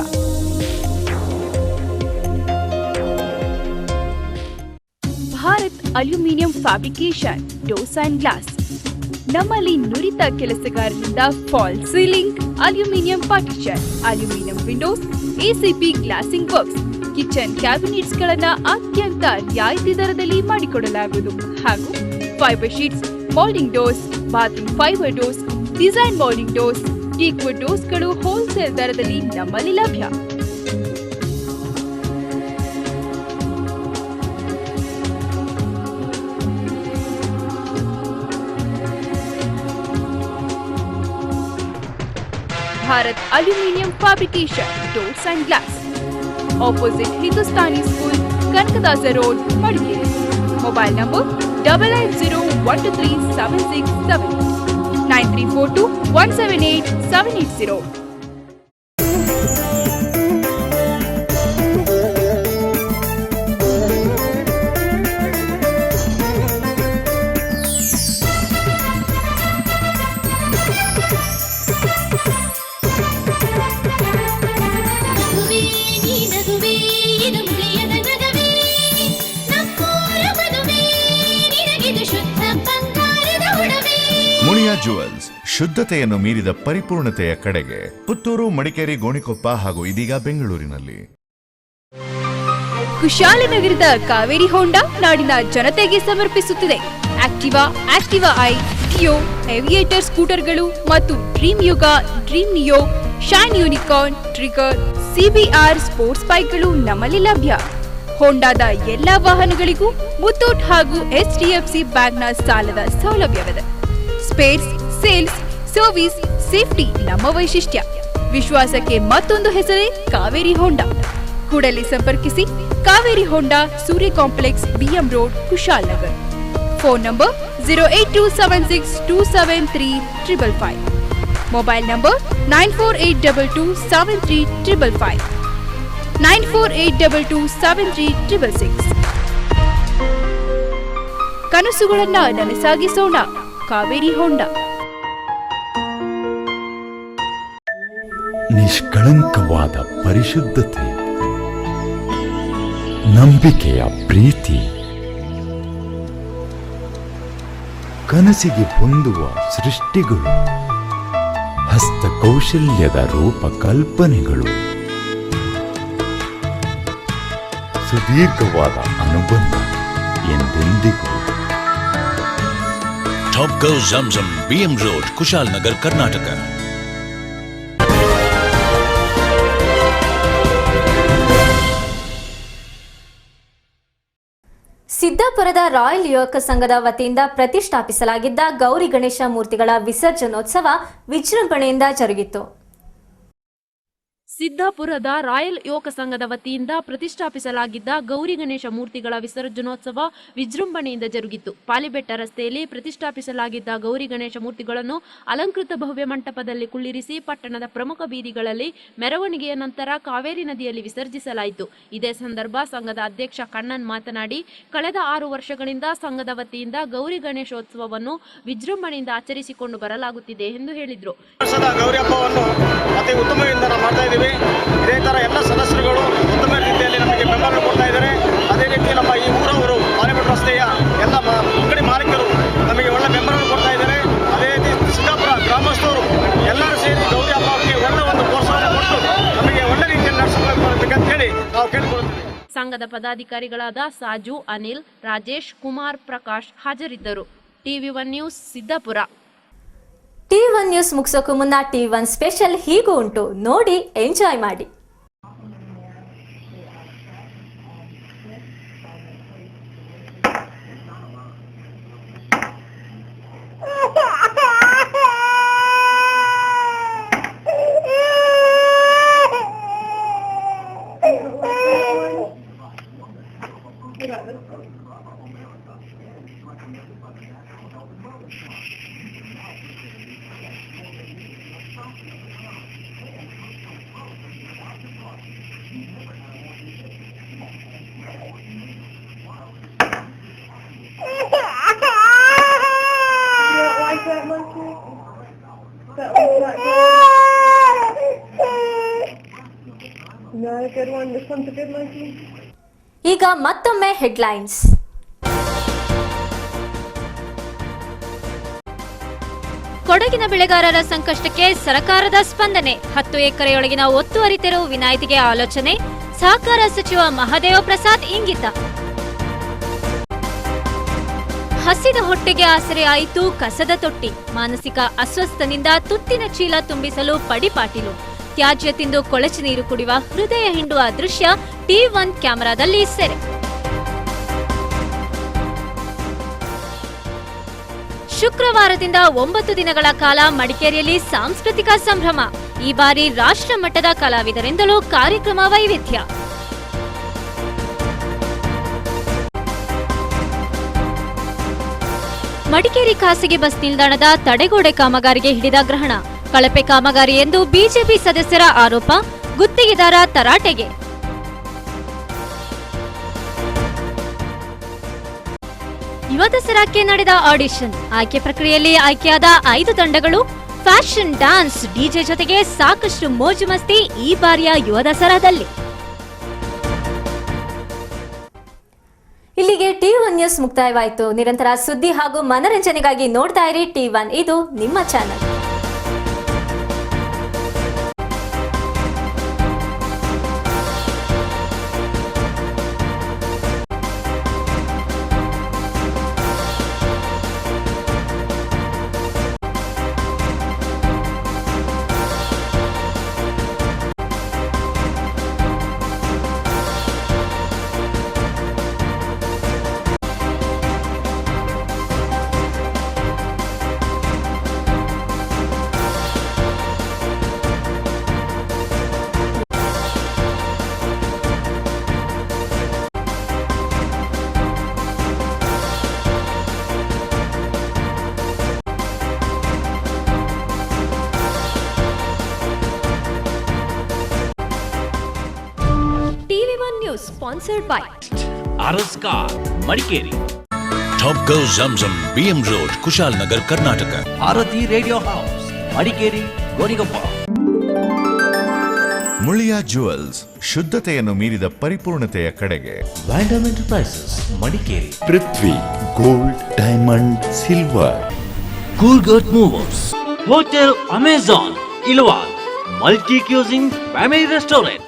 Bharat aluminium fabrication doors and glass. ನಮ್ಮಲ್ಲಿ ನುರಿತ ಕೆಲಸಗಾರರಿಂದ false ceiling, aluminium partition, aluminium windows, ACP glazing works, kitchen cabinets ಗಳನ್ನ ಅತ್ಯಂತ ರಿಯಾಯಿತಿ ದರದಲ್ಲಿ ಮಾಡಿಕೊಡಲಾಗುವುದು. ಹಾಗೂ fibre sheets, moulding doors, bathroom fibre doors, design moulding doors, teakwood ಡೋರ್ಸ್ಗಳು ಹೋಲ್ಸೇಲ್ ದರದಲ್ಲಿ ನಮ್ಮಲ್ಲಿ ಲಭ್ಯ. Bharat aluminium fabrication doors and glass, opposite Hindustani school, Kanakadasa road, Madikeri. Mobile number 8801237678 9342178780. Muliya jewels, ಶುದ್ಧತೆಯನ್ನು ಮೀರಿದ ಪರಿಪೂರ್ಣತೆಯ ಕಡೆಗೆ. ಪುತ್ತೂರು, ಮಡಿಕೇರಿ, ಗೋಣಿಕೊಪ್ಪ ಹಾಗೂ ಇದೀಗ ಬೆಂಗಳೂರಿನಲ್ಲಿ. ಕುಶಾಲನಗರದ ಕಾವೇರಿ ಹೋಂಡಾ ನಾಡಿನ ಜನತೆಗೆ ಸಮರ್ಪಿಸುತ್ತಿದೆ ಆಕ್ಟಿವಾ, ಆಕ್ಟಿವಾ ಐ, ಟಿಯೋ, ಏವಿಯೇಟರ್ ಸ್ಕೂಟರ್ಗಳು ಮತ್ತು ಡ್ರೀಮ್ ಯುಗ, dream neo, shine unicorn, trigger, CBR sports ಬೈಕ್ಗಳು ನಮ್ಮಲ್ಲಿ ಲಭ್ಯ. ಹೋಂಡಾದ ಎಲ್ಲಾ ವಾಹನಗಳಿಗೂ ಮುತ್ತೂಟ್ ಹಾಗೂ ಎಚ್ಡಿಎಫ್ಸಿ ಬ್ಯಾಂಕ್ನ ಸಾಲದ ಸೌಲಭ್ಯವಿದೆ. ಸ್ಪೇರ್ಸ್, ಸೇಲ್ಸ್, ಸರ್ವಿಸ್, ಸೇಫ್ಟಿ ನಮ್ಮ ವೈಶಿಷ್ಟ್ಯ. ವಿಶ್ವಾಸಕ್ಕೆ ಮತ್ತೊಂದು ಹೆಸರೇ ಕಾವೇರಿ ಹೋಂಡಾ. ಕೂಡಲೇ ಸಂಪರ್ಕಿಸಿ Kaveri Honda, Surya complex, BM road, Kushalnagar. Phone number 08276273555. Mobile number 9482273555, 9482273666. ಕನಸುಗಳನ್ನ ನನಸಾಗಿಸೋಣ, ಕಾವೇರಿ ಹೋಂಡಾ. ನಿಷ್ಕಳಂಕವಾದ ಪರಿಶುದ್ಧತೆ, ನಂಬಿಕೆಯ ಪ್ರೀತಿ, ಕನಸಿಗೆ ಹೊಂದುವ ಸೃಷ್ಟಿಗಳು, ಹಸ್ತಕೌಶಲ್ಯದ ರೂಪಕಲ್ಪನೆಗಳು, ಸುದೀರ್ಘವಾದ ಅನುಬಂಧ ಎಂದೆಂದಿಗೂ. Top Go Zamzam, BM Road, Kushalnagar, Karnataka. ಸಿದ್ದಾಪುರದ ರಾಯಲ್ ಯುವಕ ಸಂಘದ ವತಿಯಿಂದ ಪ್ರತಿಷ್ಠಾಪಿಸಲಾಗಿದ್ದ ಗೌರಿ ಗಣೇಶ ಮೂರ್ತಿಗಳ ವಿಸರ್ಜನೋತ್ಸವ ವಿಜೃಂಭಣೆಯಿಂದ ಜರುಗಿತು. ಸಿದ್ದಾಪುರದ ರಾಯಲ್ ಯುವಕ ಸಂಘದ ವತಿಯಿಂದ ಪ್ರತಿಷ್ಠಾಪಿಸಲಾಗಿದ್ದ ಗೌರಿ ಗಣೇಶ ಮೂರ್ತಿಗಳ ವಿಸರ್ಜನೋತ್ಸವ ವಿಜೃಂಭಣೆಯಿಂದ ಜರುಗಿತು. ಪಾಲಿಬೆಟ್ಟ ರಸ್ತೆಯಲ್ಲಿ ಪ್ರತಿಷ್ಠಾಪಿಸಲಾಗಿದ್ದ ಗೌರಿ ಗಣೇಶ ಮೂರ್ತಿಗಳನ್ನು ಅಲಂಕೃತ ಭವ್ಯ ಮಂಟಪದಲ್ಲಿ ಕುಳ್ಳಿರಿಸಿ ಪಟ್ಟಣದ ಪ್ರಮುಖ ಬೀದಿಗಳಲ್ಲಿ ಮೆರವಣಿಗೆಯ ನಂತರ ಕಾವೇರಿ ನದಿಯಲ್ಲಿ ವಿಸರ್ಜಿಸಲಾಯಿತು. ಇದೇ ಸಂದರ್ಭ ಸಂಘದ ಅಧ್ಯಕ್ಷ ಕಣ್ಣನ್ ಮಾತನಾಡಿ, ಕಳೆದ 6 ವರ್ಷಗಳಿಂದ ಸಂಘದ ವತಿಯಿಂದ ಗೌರಿ ಗಣೇಶೋತ್ಸವವನ್ನು ವಿಜೃಂಭಣೆಯಿಂದ ಆಚರಿಸಿಕೊಂಡು ಬರಲಾಗುತ್ತಿದೆ ಎಂದು ಹೇಳಿದರು. ಗೌರಿ ಹಬ್ಬವನ್ನು ಅತಿ ಉತ್ತಮದಿಂದ ನಾವು ಮಾಡ್ತಾ ಇದ್ದೀವಿ. ಇದೇ ಥರ ಎಲ್ಲ ಸದಸ್ಯರುಗಳು ಉತ್ತಮ ರೀತಿಯಲ್ಲಿ ನಮಗೆ ಬೆಂಬಲ ಕೊಡ್ತಾ ಇದ್ದಾರೆ. ಅದೇ ರೀತಿ ನಮ್ಮ ಈ ಊರವರು ಪಾಲಿಬೆಟ್ಟ ರಸ್ತೆಯ ಎಲ್ಲ ಅಂಗಡಿ ಮಾಲೀಕರು ನಮಗೆ ಒಳ್ಳೆ ಬೆಂಬಲ ಕೊಡ್ತಾ ಇದ್ದಾರೆ. ಅದೇ ರೀತಿ ಸಿದ್ದಾಪುರ ಗ್ರಾಮಸ್ಥರು ಎಲ್ಲರೂ ಸೇರಿ ಗೌರಿ ಹಬ್ಬಕ್ಕೆ ಒಳ್ಳೆ ಒಂದು ಪ್ರೋತ್ಸಾಹ ಕೊಟ್ಟು ನಮಗೆ ಒಳ್ಳೆ ರೀತಿಯಲ್ಲಿ ನಡೆಸಬೇಕಂತ ಹೇಳಿ ನಾವು ಕೇಳಿಕೊಳ್ಳುತ್ತೇವೆ. ಸಂಘದ ಪದಾಧಿಕಾರಿಗಳಾದ ಸಾಜು, ಅನಿಲ್, ರಾಜೇಶ್, ಕುಮಾರ್, ಪ್ರಕಾಶ್ ಹಾಜರಿದ್ದರು. ಟಿವಿ1 ನ್ಯೂಸ್ ಸಿದ್ದಾಪುರ. ಟಿವಿ1 ನ್ಯೂಸ್ ಮುಗಿಸೋಕು ಮುನ್ನ ಟಿವಿ1 ಸ್ಪೆಷಲ್ ಹೀಗೂ ಉಂಟು, ನೋಡಿ ಎಂಜಾಯ್ ಮಾಡಿ. ಈಗ ಮತ್ತೊಮ್ಮೆ ಹೆಡ್ಲೈನ್ಸ್. ಕೊಡಗಿನ ಬೆಳೆಗಾರರ ಸಂಕಷ್ಟಕ್ಕೆ ಸರ್ಕಾರದ ಸ್ಪಂದನೆ. 10 ಎಕರೆಯೊಳಗಿನ ಒತ್ತುವರಿ ತೆರವು ವಿನಾಯಿತಿಗೆ ಆಲೋಚನೆ. ಸಹಕಾರ ಸಚಿವ ಮಹದೇವ ಪ್ರಸಾದ್ ಇಂಗಿತ. ಹಸಿದ ಹೊಟ್ಟೆಗೆ ಆಸರೆ ಆಯಿತು ಕಸದ ತೊಟ್ಟಿ. ಮಾನಸಿಕ ಅಸ್ವಸ್ಥನಿಂದ ತುತ್ತಿನ ಚೀಲ ತುಂಬಿಸಲು ಪಡಿಪಾಟಿಲು. ತ್ಯಾಜ್ಯ ತಿಂದು ಕೊಳಚೆ ನೀರು ಕುಡಿಯುವ ಹೃದಯ ಹಿಂಡುವ ದೃಶ್ಯ T1 ಕ್ಯಾಮೆರಾದಲ್ಲಿ ಸೆರೆ. ಶುಕ್ರವಾರದಿಂದ 9 ದಿನಗಳ ಕಾಲ ಮಡಿಕೇರಿಯಲ್ಲಿ ಸಾಂಸ್ಕೃತಿಕ ಸಂಭ್ರಮ. ಈ ಬಾರಿ ರಾಷ್ಟ್ರ ಮಟ್ಟದ ಕಲಾವಿದರಿಂದಲೂ ಕಾರ್ಯಕ್ರಮ ವೈವಿಧ್ಯ. ಮಡಿಕೇರಿ ಖಾಸಗಿ ಬಸ್ ನಿಲ್ದಾಣದ ತಡೆಗೋಡೆ ಕಾಮಗಾರಿಗೆ ಹಿಡಿದ ಗ್ರಹಣ. ಕಳಪೆ ಕಾಮಗಾರಿ ಎಂದು ಬಿಜೆಪಿ ಸದಸ್ಯರ ಆರೋಪ. ಗುತ್ತಿಗೆದಾರ ತರಾಟೆಗೆ. ಯುವ ದಸರಾಕ್ಕೆ ನಡೆದ ಆಡಿಷನ್. ಆಯ್ಕೆ ಪ್ರಕ್ರಿಯೆಯಲ್ಲಿ ಆಯ್ಕೆಯಾದ 5 ತಂಡಗಳು. ಫ್ಯಾಷನ್, ಡ್ಯಾನ್ಸ್, ಡಿಜೆ ಜೊತೆಗೆ ಸಾಕಷ್ಟು ಮೋಜು ಮಸ್ತಿ ಈ ಬಾರಿಯ ಯುವ ದಸರಾದಲ್ಲಿ. ಇಲ್ಲಿಗೆ T1 ನ್ಯೂಸ್ ಮುಕ್ತಾಯವಾಯಿತು. ನಿರಂತರ ಸುದ್ದಿ ಹಾಗೂ ಮನರಂಜನೆಗಾಗಿ ನೋಡ್ತಾ ಇರಿ T1. ಇದು ನಿಮ್ಮ channel. Sponsored by Araskar, Madikeri. Top Go Zamzam, BM Road, Kushalnagar, Karnataka. Bharati Radio House, Madikeri, Gonigappa. Muliya jewels, ಶುದ್ಧತೆಯನ್ನು ಮೀರಿದ ಪರಿಪೂರ್ಣತೆಯ ಕಡೆಗೆ. Vandam Enterprises, Madikeri. Prithvi gold, diamond, silver. Coolgurt Movers, Hotel Amazon, Ilwal, Multi-Cuisine Family Restaurant.